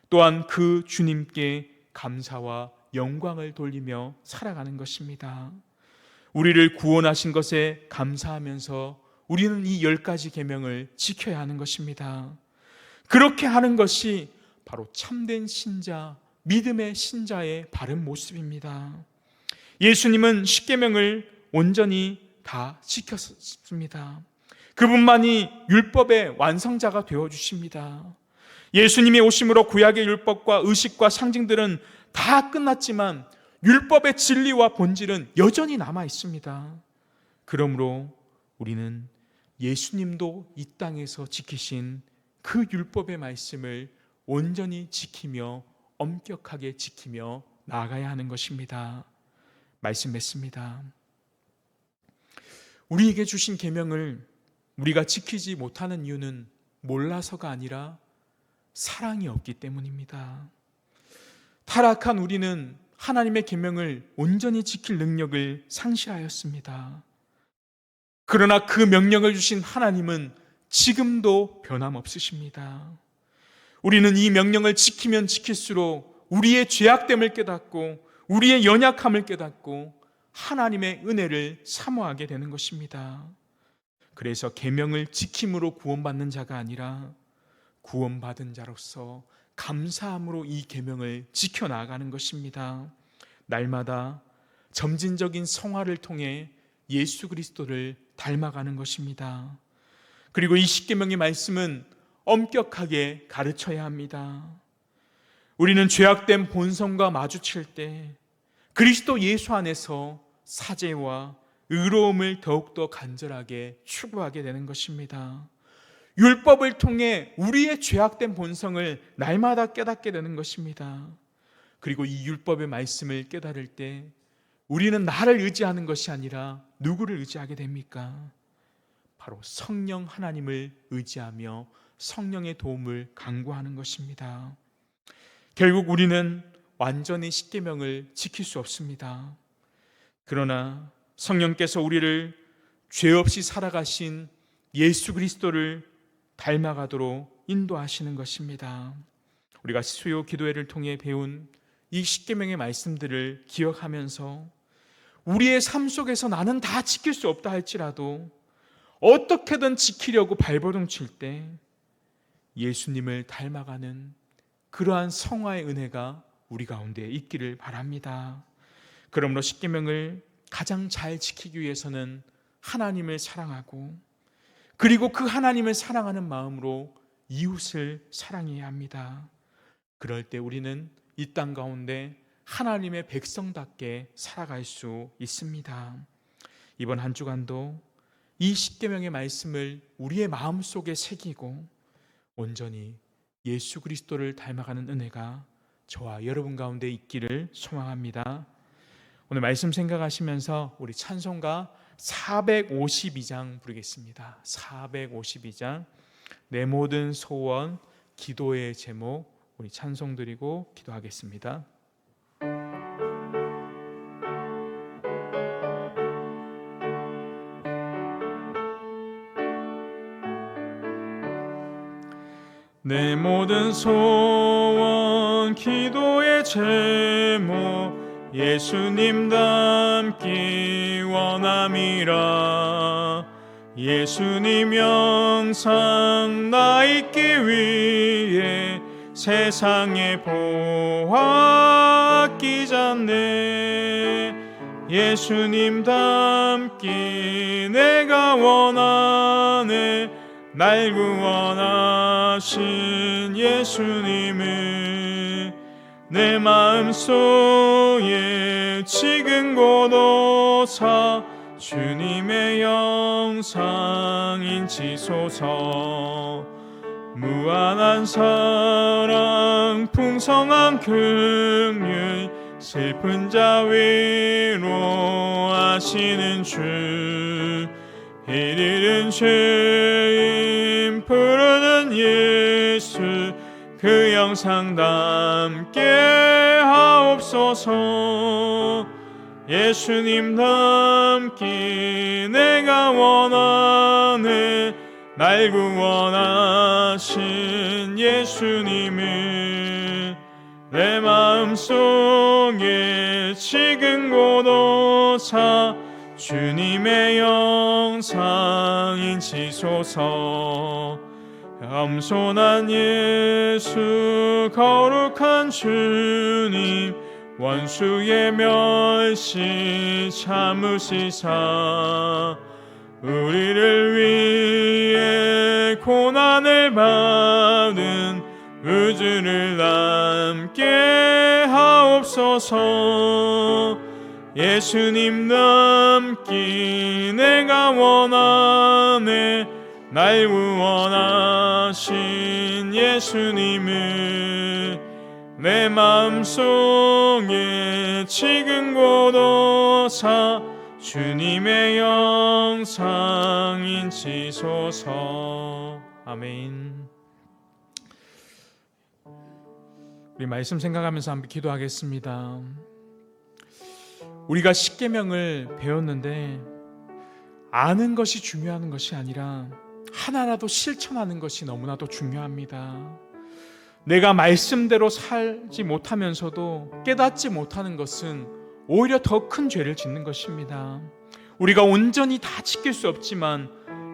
또한 그 주님께 감사와 영광을 돌리며 살아가는 것입니다. 우리를 구원하신 것에 감사하면서 우리는 이 10가지 계명을 지켜야 하는 것입니다. 그렇게 하는 것이 바로 참된 신자, 믿음의 신자의 바른 모습입니다. 예수님은 십계명을 온전히 다 지켰습니다. 그분만이 율법의 완성자가 되어주십니다. 예수님이 오심으로 구약의 율법과 의식과 상징들은 다 끝났지만 율법의 진리와 본질은 여전히 남아 있습니다. 그러므로 우리는 예수님도 이 땅에서 지키신 그 율법의 말씀을 온전히 지키며 엄격하게 지키며 나아가야 하는 것입니다. 말씀 맺습니다. 우리에게 주신 계명을 우리가 지키지 못하는 이유는 몰라서가 아니라 사랑이 없기 때문입니다. 타락한 우리는 하나님의 계명을 온전히 지킬 능력을 상실하였습니다. 그러나 그 명령을 주신 하나님은 지금도 변함없으십니다. 우리는 이 명령을 지키면 지킬수록 우리의 죄악됨을 깨닫고 우리의 연약함을 깨닫고 하나님의 은혜를 사모하게 되는 것입니다. 그래서 계명을 지킴으로 구원받는 자가 아니라 구원받은 자로서 감사함으로 이 계명을 지켜나가는 것입니다. 날마다 점진적인 성화를 통해 예수 그리스도를 닮아가는 것입니다. 그리고 이 십계명의 말씀은 엄격하게 가르쳐야 합니다. 우리는 죄악된 본성과 마주칠 때 그리스도 예수 안에서 사죄와 의로움을 더욱더 간절하게 추구하게 되는 것입니다. 율법을 통해 우리의 죄악된 본성을 날마다 깨닫게 되는 것입니다. 그리고 이 율법의 말씀을 깨달을 때 우리는 나를 의지하는 것이 아니라 누구를 의지하게 됩니까? 바로 성령 하나님을 의지하며 성령의 도움을 간구하는 것입니다. 결국 우리는 완전히 십계명을 지킬 수 없습니다. 그러나 성령께서 우리를 죄 없이 살아가신 예수 그리스도를 닮아가도록 인도하시는 것입니다. 우리가 수요 기도회를 통해 배운 이 십계명의 말씀들을 기억하면서 우리의 삶 속에서 나는 다 지킬 수 없다 할지라도 어떻게든 지키려고 발버둥 칠 때 예수님을 닮아가는 그러한 성화의 은혜가 우리 가운데 있기를 바랍니다. 그러므로 십계명을 가장 잘 지키기 위해서는 하나님을 사랑하고 그리고 그 하나님을 사랑하는 마음으로 이웃을 사랑해야 합니다. 그럴 때 우리는 이 땅 가운데 하나님의 백성답게 살아갈 수 있습니다. 이번 한 주간도 이 십계명의 말씀을 우리의 마음속에 새기고 온전히 예수 그리스도를 닮아가는 은혜가 저와 여러분 가운데 있기를 소망합니다. 오늘 말씀 생각하시면서 우리 찬송가 452장 부르겠습니다. 452장 내 모든 소원 기도의 제목 우리 찬송 드리고 기도하겠습니다. 내 모든 소원 기도의 제목 예수님 닮기 원함이라. 예수님 영상 나 있기 위해 세상에 보았기 전에 예수님 닮기 내가 원하네. 날 구원하신 예수님을 내 마음속에 지금 고도사 주님의 영상 인치소서. 무한한 사랑 풍성한 긍휼 슬픈 자 위로하시는 주. 이리는 죄인 부르는 예수 영상 담게 하옵소서. 예수님 닮기 내가 원하네. 날 구원하신 예수님을 내 마음속에 지금 고도사 주님의 영상 인치소서. 겸손한 예수 거룩한 주님 원수의 멸시 참으시사 우리를 위해 고난을 받은 우주를 남게 하옵소서. 예수님 남기 내가 원하네. 날 구원하신 예수님을 내 마음속에 지금 고도사 주님의 영상 인치소서. 아멘. 우리 말씀 생각하면서 한번 기도하겠습니다. 우리가 십계명을 배웠는데 아는 것이 중요한 것이 아니라 하나라도 실천하는 것이 너무나도 중요합니다. 내가 말씀대로 살지 못하면서도 깨닫지 못하는 것은 오히려 더 큰 죄를 짓는 것입니다. 우리가 온전히 다 지킬 수 없지만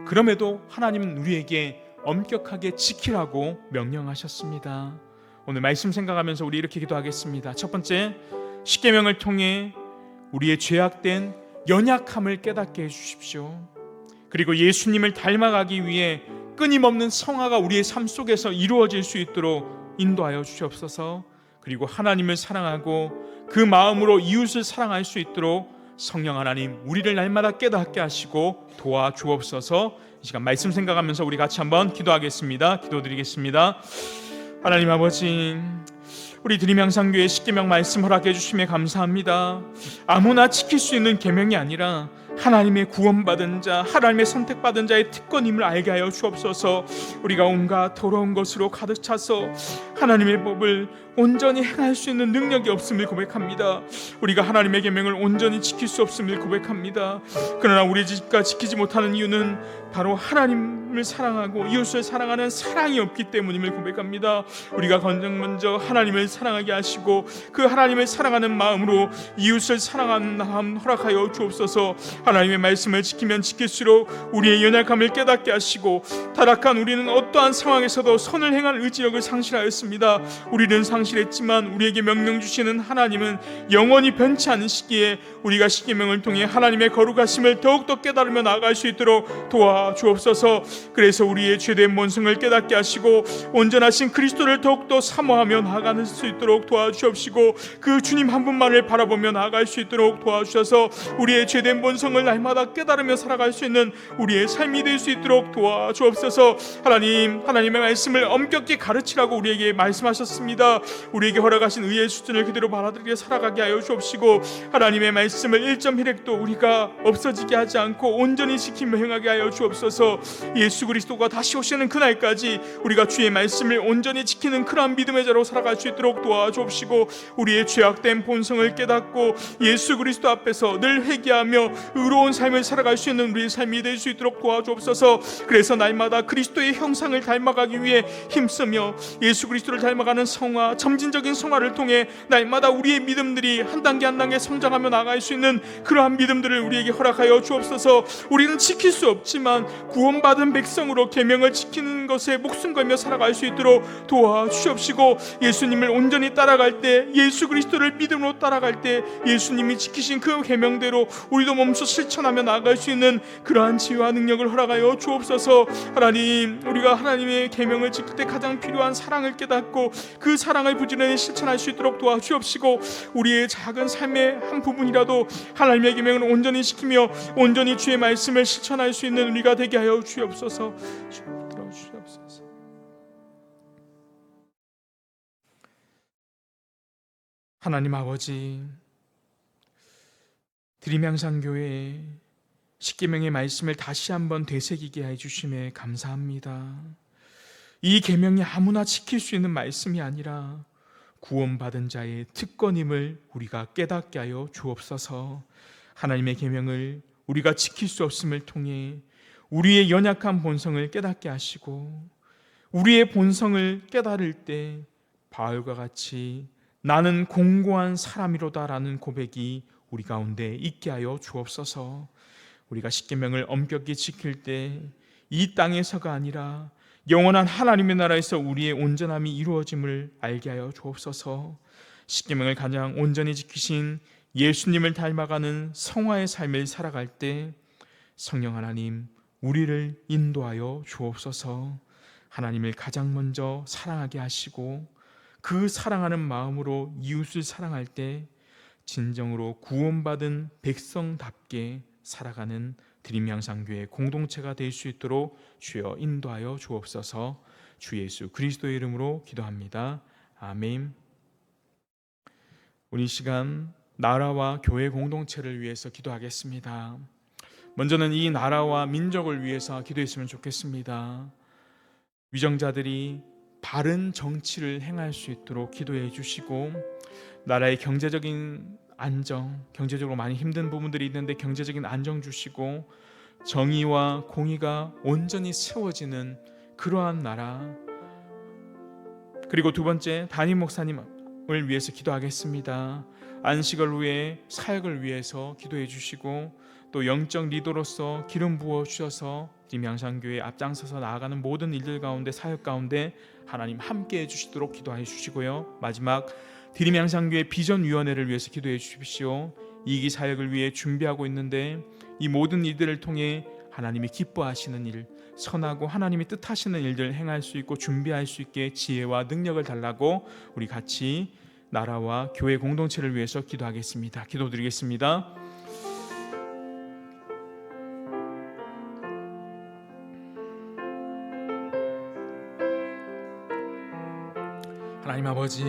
그럼에도 하나님은 우리에게 엄격하게 지키라고 명령하셨습니다. 오늘 말씀 생각하면서 우리 이렇게 기도하겠습니다. 첫 번째, 십계명을 통해 우리의 죄악된 연약함을 깨닫게 해주십시오. 그리고 예수님을 닮아가기 위해 끊임없는 성화가 우리의 삶 속에서 이루어질 수 있도록 인도하여 주시옵소서. 그리고 하나님을 사랑하고 그 마음으로 이웃을 사랑할 수 있도록 성령 하나님 우리를 날마다 깨닫게 하시고 도와주옵소서. 이 시간 말씀 생각하면서 우리 같이 한번 기도하겠습니다. 기도드리겠습니다. 하나님 아버지, 우리 드림향상교회 십계명 말씀 허락해 주심에 감사합니다. 아무나 지킬 수 있는 계명이 아니라 하나님의 구원받은 자, 하나님의 선택받은 자의 특권임을 알게 하여 주옵소서. 우리가 온갖 더러운 것으로 가득 차서 하나님의 법을 온전히 행할 수 있는 능력이 없음을 고백합니다. 우리가 하나님의 계명을 온전히 지킬 수 없음을 고백합니다. 그러나 우리 집과 지키지 못하는 이유는 바로 하나님을 사랑하고 이웃을 사랑하는 사랑이 없기 때문임을 고백합니다. 우리가 먼저 하나님을 사랑하게 하시고 그 하나님을 사랑하는 마음으로 이웃을 사랑하는 마음 허락하여 주옵소서. 하나님의 말씀을 지키면 지킬수록 우리의 연약함을 깨닫게 하시고 타락한 우리는 어떠한 상황에서도 선을 행할 의지력을 상실하였습니다. 우리는 상실했지만 우리에게 명령 주시는 하나님은 영원히 변치 않으시기에 우리가 십계명을 통해 하나님의 거룩하심을 더욱더 깨달으며 나아갈 수 있도록 도와주옵소서. 그래서 우리의 죄된 본성을 깨닫게 하시고 온전하신 그리스도를 더욱더 사모하며 나아갈 수 있도록 도와주옵시고 그 주님 한 분만을 바라보며 나아갈 수 있도록 도와주셔서 우리의 죄된 본성을 날마다 깨달으며 살아갈 수 있는 우리의 삶이 될 수 있도록 도와주옵소서. 하나님의 말씀을 엄격히 가르치라고 우리에게 말씀하셨습니다. 우리에게 허락하신 의의 수준을 그대로 받아들여 살아가게 하여 주옵시고 하나님의 말씀을 1.1획도 우리가 없어지게 하지 않고 온전히 지키며 행하게 하여 주옵소서. 예수 그리스도가 다시 오시는 그날까지 우리가 주의 말씀을 온전히 지키는 그러한 믿음의 자로 살아갈 수 있도록 도와주옵시고 우리의 죄악된 본성을 깨닫고 예수 그리스도 앞에서 늘 회개하며 의로운 삶을 살아갈 수 있는 우리의 삶이 될 수 있도록 도와주옵소서. 그래서 날마다 그리스도의 형상을 닮아가기 위해 힘쓰며 예수 그리스도를 닮아가는 성화, 점진적인 성화를 통해 날마다 우리의 믿음들이 한 단계 한 단계 성장하며 나아갈 수 있는 그러한 믿음들을 우리에게 허락하여 주옵소서. 우리는 지킬 수 없지만 구원받은 백성으로 계명을 지키는 것에 목숨 걸며 살아갈 수 있도록 도와주옵시고 예수님을 온전히 따라갈 때, 예수 그리스도를 믿음으로 따라갈 때 예수님이 지키신 그 계명대로 우리도 몸소 실천하며 나아갈 수 있는 그러한 지혜와 능력을 허락하여 주옵소서. 하나님, 우리가 하나님의 계명을 지킬 때 가장 필요한 사랑을 깨닫고 그 사랑을 부지런히 실천할 수 있도록 도와주옵시고 우리의 작은 삶의 한 부분이라도 하나님의 계명을 온전히 지키며 온전히 주의 말씀을 실천할 수 있는 우리가 되게 하여 주옵소서. 들어주시옵소서. 하나님 아버지, 드림향상교회 십계명의 말씀을 다시 한번 되새기게 해주심에 감사합니다. 이 계명이 아무나 지킬 수 있는 말씀이 아니라 구원받은 자의 특권임을 우리가 깨닫게 하여 주옵소서. 하나님의 계명을 우리가 지킬 수 없음을 통해 우리의 연약한 본성을 깨닫게 하시고, 우리의 본성을 깨달을 때 바울과 같이 나는 공고한 사람이로다라는 고백이 우리 가운데 있게 하여 주옵소서. 우리가 십계명을 엄격히 지킬 때 이 땅에서가 아니라 영원한 하나님의 나라에서 우리의 온전함이 이루어짐을 알게 하여 주옵소서. 십계명을 가장 온전히 지키신 예수님을 닮아가는 성화의 삶을 살아갈 때 성령 하나님 우리를 인도하여 주옵소서. 하나님을 가장 먼저 사랑하게 하시고 그 사랑하는 마음으로 이웃을 사랑할 때 진정으로 구원받은 백성답게 살아가는 드림양상교회 공동체가 될 수 있도록 주여 인도하여 주옵소서. 주 예수 그리스도의 이름으로 기도합니다. 아멘. 우리 이 시간 나라와 교회 공동체를 위해서 기도하겠습니다. 먼저는 이 나라와 민족을 위해서 기도했으면 좋겠습니다. 위정자들이 바른 정치를 행할 수 있도록 기도해 주시고, 나라의 경제적인 안정, 경제적으로 많이 힘든 부분들이 있는데 경제적인 안정 주시고 정의와 공의가 온전히 세워지는 그러한 나라. 그리고 두 번째, 담임 목사님을 위해서 기도하겠습니다. 안식을 위해 사역을 위해서 기도해 주시고, 또 영적 리더로서 기름 부어 주셔서 양상교회 앞장서서 나아가는 모든 일들 가운데, 사역 가운데 하나님 함께 해주시도록 기도해 주시고요. 마지막, 드림양상교회 비전위원회를 위해서 기도해 주십시오. 이기 사역을 위해 준비하고 있는데 이 모든 일들을 통해 하나님이 기뻐하시는 일, 선하고 하나님이 뜻하시는 일들을 행할 수 있고 준비할 수 있게 지혜와 능력을 달라고 우리 같이 나라와 교회 공동체를 위해서 기도하겠습니다. 기도드리겠습니다. 하나님 아버지,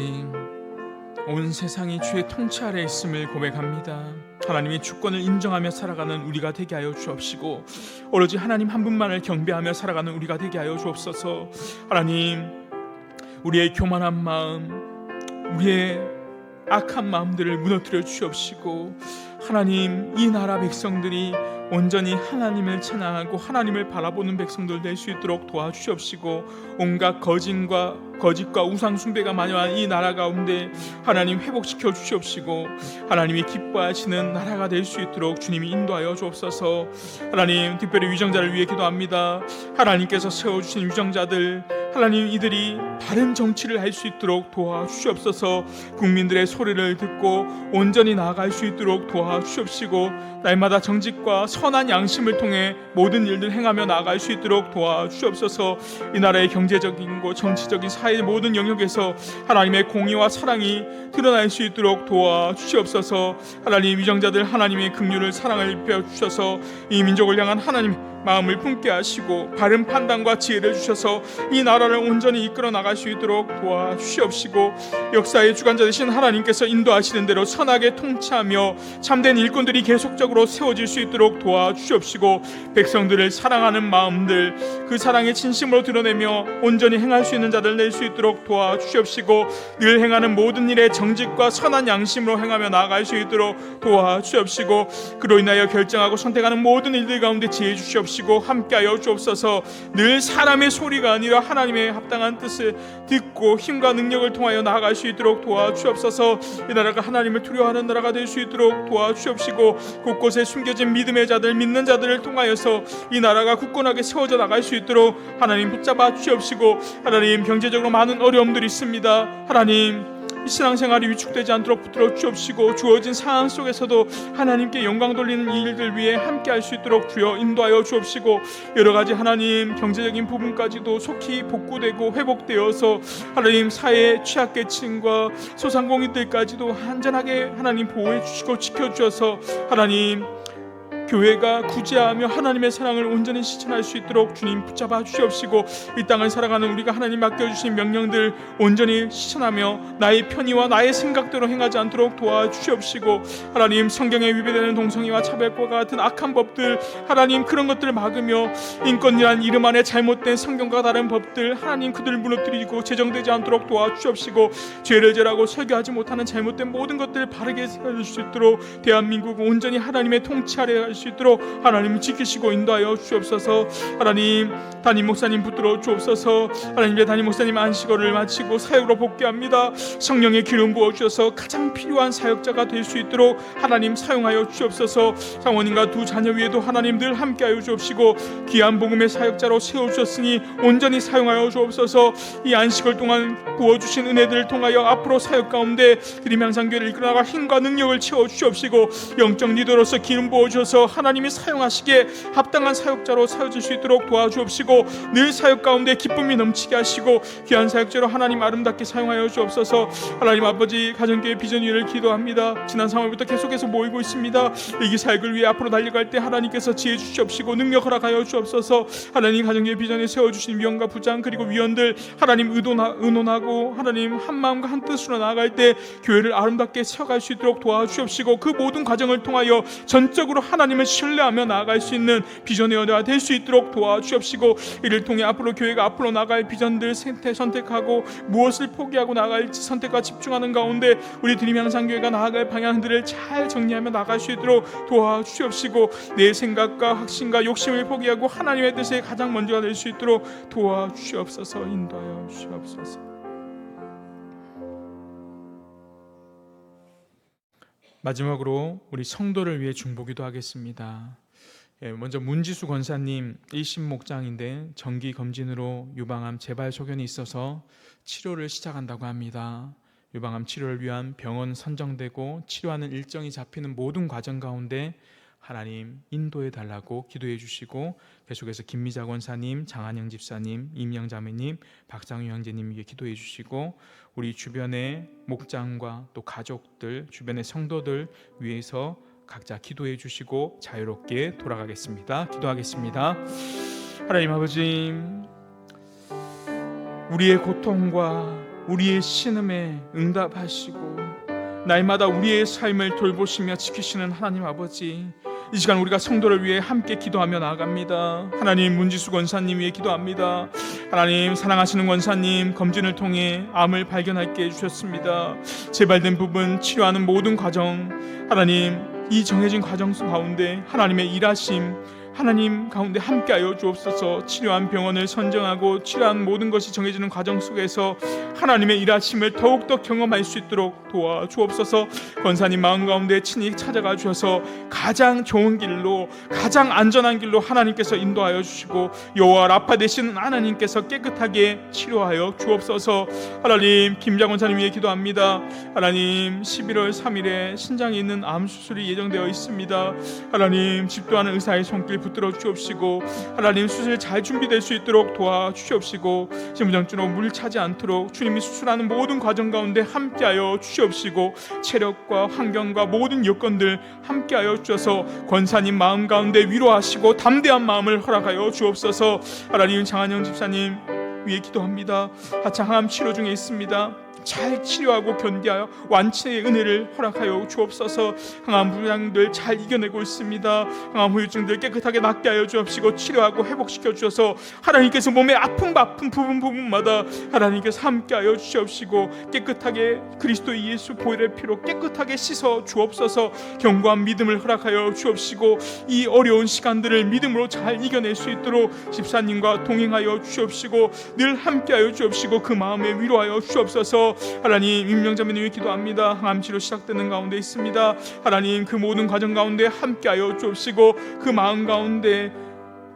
온 세상이 주의 통치 아래 있음을 고백합니다. 하나님의 주권을 인정하며 살아가는 우리가 되게 하여 주옵시고, 오로지 하나님 한 분만을 경배하며 살아가는 우리가 되게 하여 주옵소서. 하나님, 우리의 교만한 마음, 우리의 악한 마음들을 무너뜨려 주옵시고, 하나님, 이 나라 백성들이 온전히 하나님을 찬양하고 하나님을 바라보는 백성들 될 수 있도록 도와주시옵시고, 온갖 거짓과 우상 숭배가 만연한 이 나라 가운데 하나님 회복시켜 주시옵시고, 하나님이 기뻐하시는 나라가 될 수 있도록 주님이 인도하여 주옵소서. 하나님, 특별히 위정자를 위해 기도합니다. 하나님께서 세워주신 위정자들, 하나님 이들이 바른 정치를 할 수 있도록 도와주시옵소서. 국민들의 소리를 듣고 온전히 나아갈 수 있도록 도와주시옵시고, 날마다 정직과 선한 양심을 통해 모든 일들 행하며 나아갈 수 있도록 도와주시옵소서. 이 나라의 경제적인 것, 정치적인 사회의 모든 영역에서 하나님의 공의와 사랑이 드러날 수 있도록 도와주시옵소서. 하나님, 위정자들 하나님의 긍휼을 사랑을 입혀 주셔서 이 민족을 향한 하나님 마음을 품게 하시고 바른 판단과 지혜를 주셔서 이 나라를 온전히 이끌어 나갈 수 있도록 도와주시옵시고, 역사의 주관자 되신 하나님께서 인도하시는 대로 선하게 통치하며 참된 일꾼들이 계속적으로 세워질 수 있도록 도와주시옵시고, 백성들을 사랑하는 마음들, 그 사랑의 진심으로 드러내며 온전히 행할 수 있는 자들 낼 수 있도록 도와주시옵시고, 늘 행하는 모든 일에 정직과 선한 양심으로 행하며 나아갈 수 있도록 도와주시옵시고, 그로 인하여 결정하고 선택하는 모든 일들 가운데 지혜 주시옵시고 함께하여 주옵소서. 늘 사람의 소리가 아니라 하나님의 합당한 뜻을 듣고 힘과 능력을 통하여 나아갈 수 있도록 도와주옵소서. 이 나라가 하나님을 두려워하는 나라가 될 수 있도록 도와주옵시고, 곳곳에 숨겨진 믿음의 자들, 믿는 자들을 통하여서 이 나라가 굳건하게 세워져 나갈 수 있도록 하나님 붙잡아 주옵시고, 하나님, 경제적으로 많은 어려움들이 있습니다. 하나님, 이 신앙생활이 위축되지 않도록 붙들어 주옵시고, 주어진 상황 속에서도 하나님께 영광 돌리는 일들 위해 함께 할 수 있도록 주여 인도하여 주옵시고, 여러가지 하나님 경제적인 부분까지도 속히 복구되고 회복되어서 하나님 사회의 취약계층과 소상공인들까지도 안전하게 하나님 보호해 주시고 지켜주셔서 하나님 교회가 구제하며 하나님의 사랑을 온전히 실천할 수 있도록 주님 붙잡아 주시옵시고, 이 땅을 살아가는 우리가 하나님 맡겨주신 명령들 온전히 실천하며 나의 편의와 나의 생각대로 행하지 않도록 도와주시옵시고, 하나님 성경에 위배되는 동성애와 차별과 같은 악한 법들, 하나님 그런 것들을 막으며 인권이란 이름 안에 잘못된 성경과 다른 법들, 하나님 그들을 무너뜨리고 제정되지 않도록 도와주시옵시고, 죄를 절하고 설교하지 못하는 잘못된 모든 것들을 바르게 세워줄 수 있도록 대한민국 온전히 하나님의 통치 아래 갈 수 있도록 하나님 지키시고 인도하여 주옵소서. 하나님 담임 목사님 붙들어 주옵소서. 하나님의 담임 목사님 안식월을 마치고 사역으로 복귀합니다. 성령의 기름 부어 주셔서 가장 필요한 사역자가 될 수 있도록 하나님 사용하여 주옵소서. 장원님과 두 자녀 위에도 하나님 늘 함께하여 주옵시고, 귀한 복음의 사역자로 세워주셨으니 온전히 사용하여 주옵소서. 이 안식월 동안 부어주신 은혜들을 통하여 앞으로 사역 가운데 드림향상교회를 이끌어나갈 힘과 능력을 채워 주옵시고, 영적 리더로서 기름 부어 주셔서 하나님이 사용하시기에 합당한 사역자로 세워질 수 있도록 도와주옵시고, 늘 사역 가운데 기쁨이 넘치게 하시고 귀한 사역자로 하나님 아름답게 사용하여 주옵소서. 하나님 아버지, 가정교회 비전위를 기도합니다. 지난 3월부터 계속해서 모이고 있습니다. 이 사역을 위해 앞으로 달려갈 때 하나님께서 지혜 주시옵시고 능력 허락하여 주옵소서. 하나님 가정교회 비전에 세워주신 위원과 부장 그리고 위원들 하나님 의논하고 하나님 한마음과 한뜻으로 나아갈 때 교회를 아름답게 세워갈 수 있도록 도와주옵시고, 그 모든 과정을 통하여 전적으로 하나님을 신뢰하며 나아갈 수 있는 비전의 여자가 될 수 있도록 도와주옵시고, 이를 통해 앞으로 교회가 앞으로 나갈 비전들 선택하고 무엇을 포기하고 나갈지 선택과 집중하는 가운데 우리 드림향상교회가 나아갈 방향들을 잘 정리하며 나갈 수 있도록 도와주옵시고, 내 생각과 확신과 욕심을 포기하고 하나님의 뜻에 가장 먼저가 될 수 있도록 도와주옵소서. 인도하여 주옵소서. 마지막으로 우리 성도를 위해 중보기도 하겠습니다. 먼저 문지수 권사님 1심 목장인데 정기 검진으로 유방암 재발 소견이 있어서 치료를 시작한다고 합니다. 유방암 치료를 위한 병원 선정되고 치료하는 일정이 잡히는 모든 과정 가운데 하나님 인도해 달라고 기도해 주시고, 계속해서 김미자 권사님, 장한영 집사님, 임영 자매님, 박상유 형제님 위해 기도해 주시고, 우리 주변의 목장과 또 가족들, 주변의 성도들 위해서 각자 기도해 주시고 자유롭게 돌아가겠습니다. 기도하겠습니다. 하나님 아버지, 우리의 고통과 우리의 신음에 응답하시고 날마다 우리의 삶을 돌보시며 지키시는 하나님 아버지, 이 시간 우리가 성도를 위해 함께 기도하며 나아갑니다. 하나님, 문지수 권사님 위해 기도합니다. 하나님, 사랑하시는 권사님 검진을 통해 암을 발견하게 해주셨습니다. 재발된 부분 치료하는 모든 과정, 하나님 이 정해진 과정 가운데 하나님의 일하심 하나님 가운데 함께하여 주옵소서. 치료한 병원을 선정하고 치료한 모든 것이 정해지는 과정 속에서 하나님의 일하심을 더욱더 경험할 수 있도록 도와주옵소서. 권사님 마음 가운데 친히 찾아가 주셔서 가장 좋은 길로, 가장 안전한 길로 하나님께서 인도하여 주시고, 여호와 라파 되시는 하나님께서 깨끗하게 치료하여 주옵소서. 하나님, 김자 권사님 위해 기도합니다. 하나님, 11월 3일에 신장에 있는 암 수술이 예정되어 있습니다. 하나님, 집도하는 의사의 손길 붙들어 주옵시고, 하나님 수술 잘 준비될 수 있도록 도와주시옵시고, 신부전증으로 물 차지 않도록 주님이 수술하는 모든 과정 가운데 함께하여 주시옵시고, 체력과 환경과 모든 여건들 함께하여 주셔서 권사님 마음 가운데 위로하시고 담대한 마음을 허락하여 주옵소서. 하나님, 장한영 집사님 위해 기도합니다. 하차암 치료 중에 있습니다. 잘 치료하고 견디하여 완치의 은혜를 허락하여 주옵소서. 항암 불량들 잘 이겨내고 있습니다. 항암 후유증들 깨끗하게 낫게 하여 주옵시고 치료하고 회복시켜 주셔서 하나님께서 몸에 아픈 부분마다 하나님께서 함께하여 주옵시고, 깨끗하게 그리스도 예수 보혈의 피로 깨끗하게 씻어 주옵소서. 견고한 믿음을 허락하여 주옵시고, 이 어려운 시간들을 믿음으로 잘 이겨낼 수 있도록 집사님과 동행하여 주옵시고 늘 함께하여 주옵시고 그 마음에 위로하여 주옵소서. 하나님, 임명자매님 위해 기도합니다. 항암 치료 시작되는 가운데 있습니다. 하나님, 그 모든 과정 가운데 함께하여 주옵시고 그 마음 가운데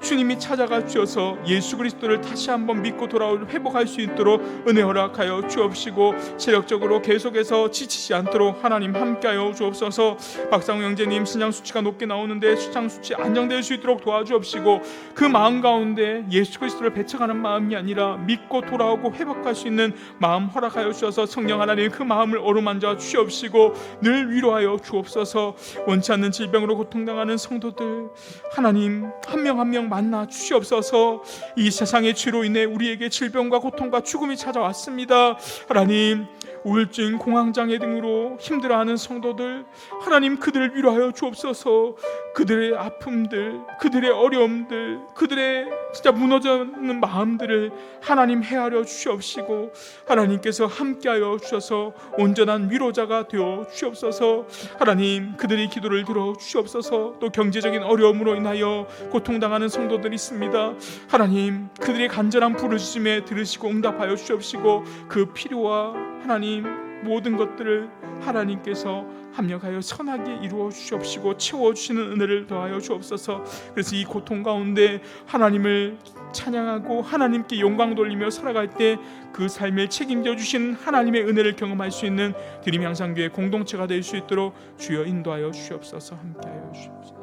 주님이 찾아가 주셔서 예수 그리스도를 다시 한번 믿고 돌아올 회복할 수 있도록 은혜 허락하여 주옵시고, 체력적으로 계속해서 지치지 않도록 하나님 함께하여 주옵소서. 박상우 형제님 신장 수치가 높게 나오는데 신장 수치 안정될 수 있도록 도와주옵시고, 그 마음 가운데 예수 그리스도를 배척하는 마음이 아니라 믿고 돌아오고 회복할 수 있는 마음 허락하여 주셔서 성령 하나님 그 마음을 어루만져 주옵시고 늘 위로하여 주옵소서. 원치 않는 질병으로 고통당하는 성도들 하나님 한 명 한 명 만나 주시옵소서. 이 세상의 죄로 인해 우리에게 질병과 고통과 죽음이 찾아왔습니다. 하나님 우울증, 공황장애 등으로 힘들어하는 성도들 하나님 그들을 위로하여 주옵소서. 그들의 아픔들, 그들의 어려움들, 그들의 진짜 무너져있는 마음들을 하나님 헤아려 주시옵시고 하나님께서 함께하여 주셔서 온전한 위로자가 되어 주시옵소서. 하나님 그들의 기도를 들어 주시옵소서. 또 경제적인 어려움으로 인하여 고통당하는 성도들이 있습니다. 하나님 그들의 간절한 부르짖음에 들으시고 응답하여 주시옵시고 그 필요와 하나님 모든 것들을 하나님께서 합력하여 선하게 이루어 주시옵시고 채워주시는 은혜를 더하여 주옵소서. 그래서 이 고통 가운데 하나님을 찬양하고 하나님께 영광 돌리며 살아갈 때 그 삶을 책임져 주신 하나님의 은혜를 경험할 수 있는 드림 향상교회 공동체가 될 수 있도록 주여 인도하여 주시옵소서. 함께하여 주시옵소서.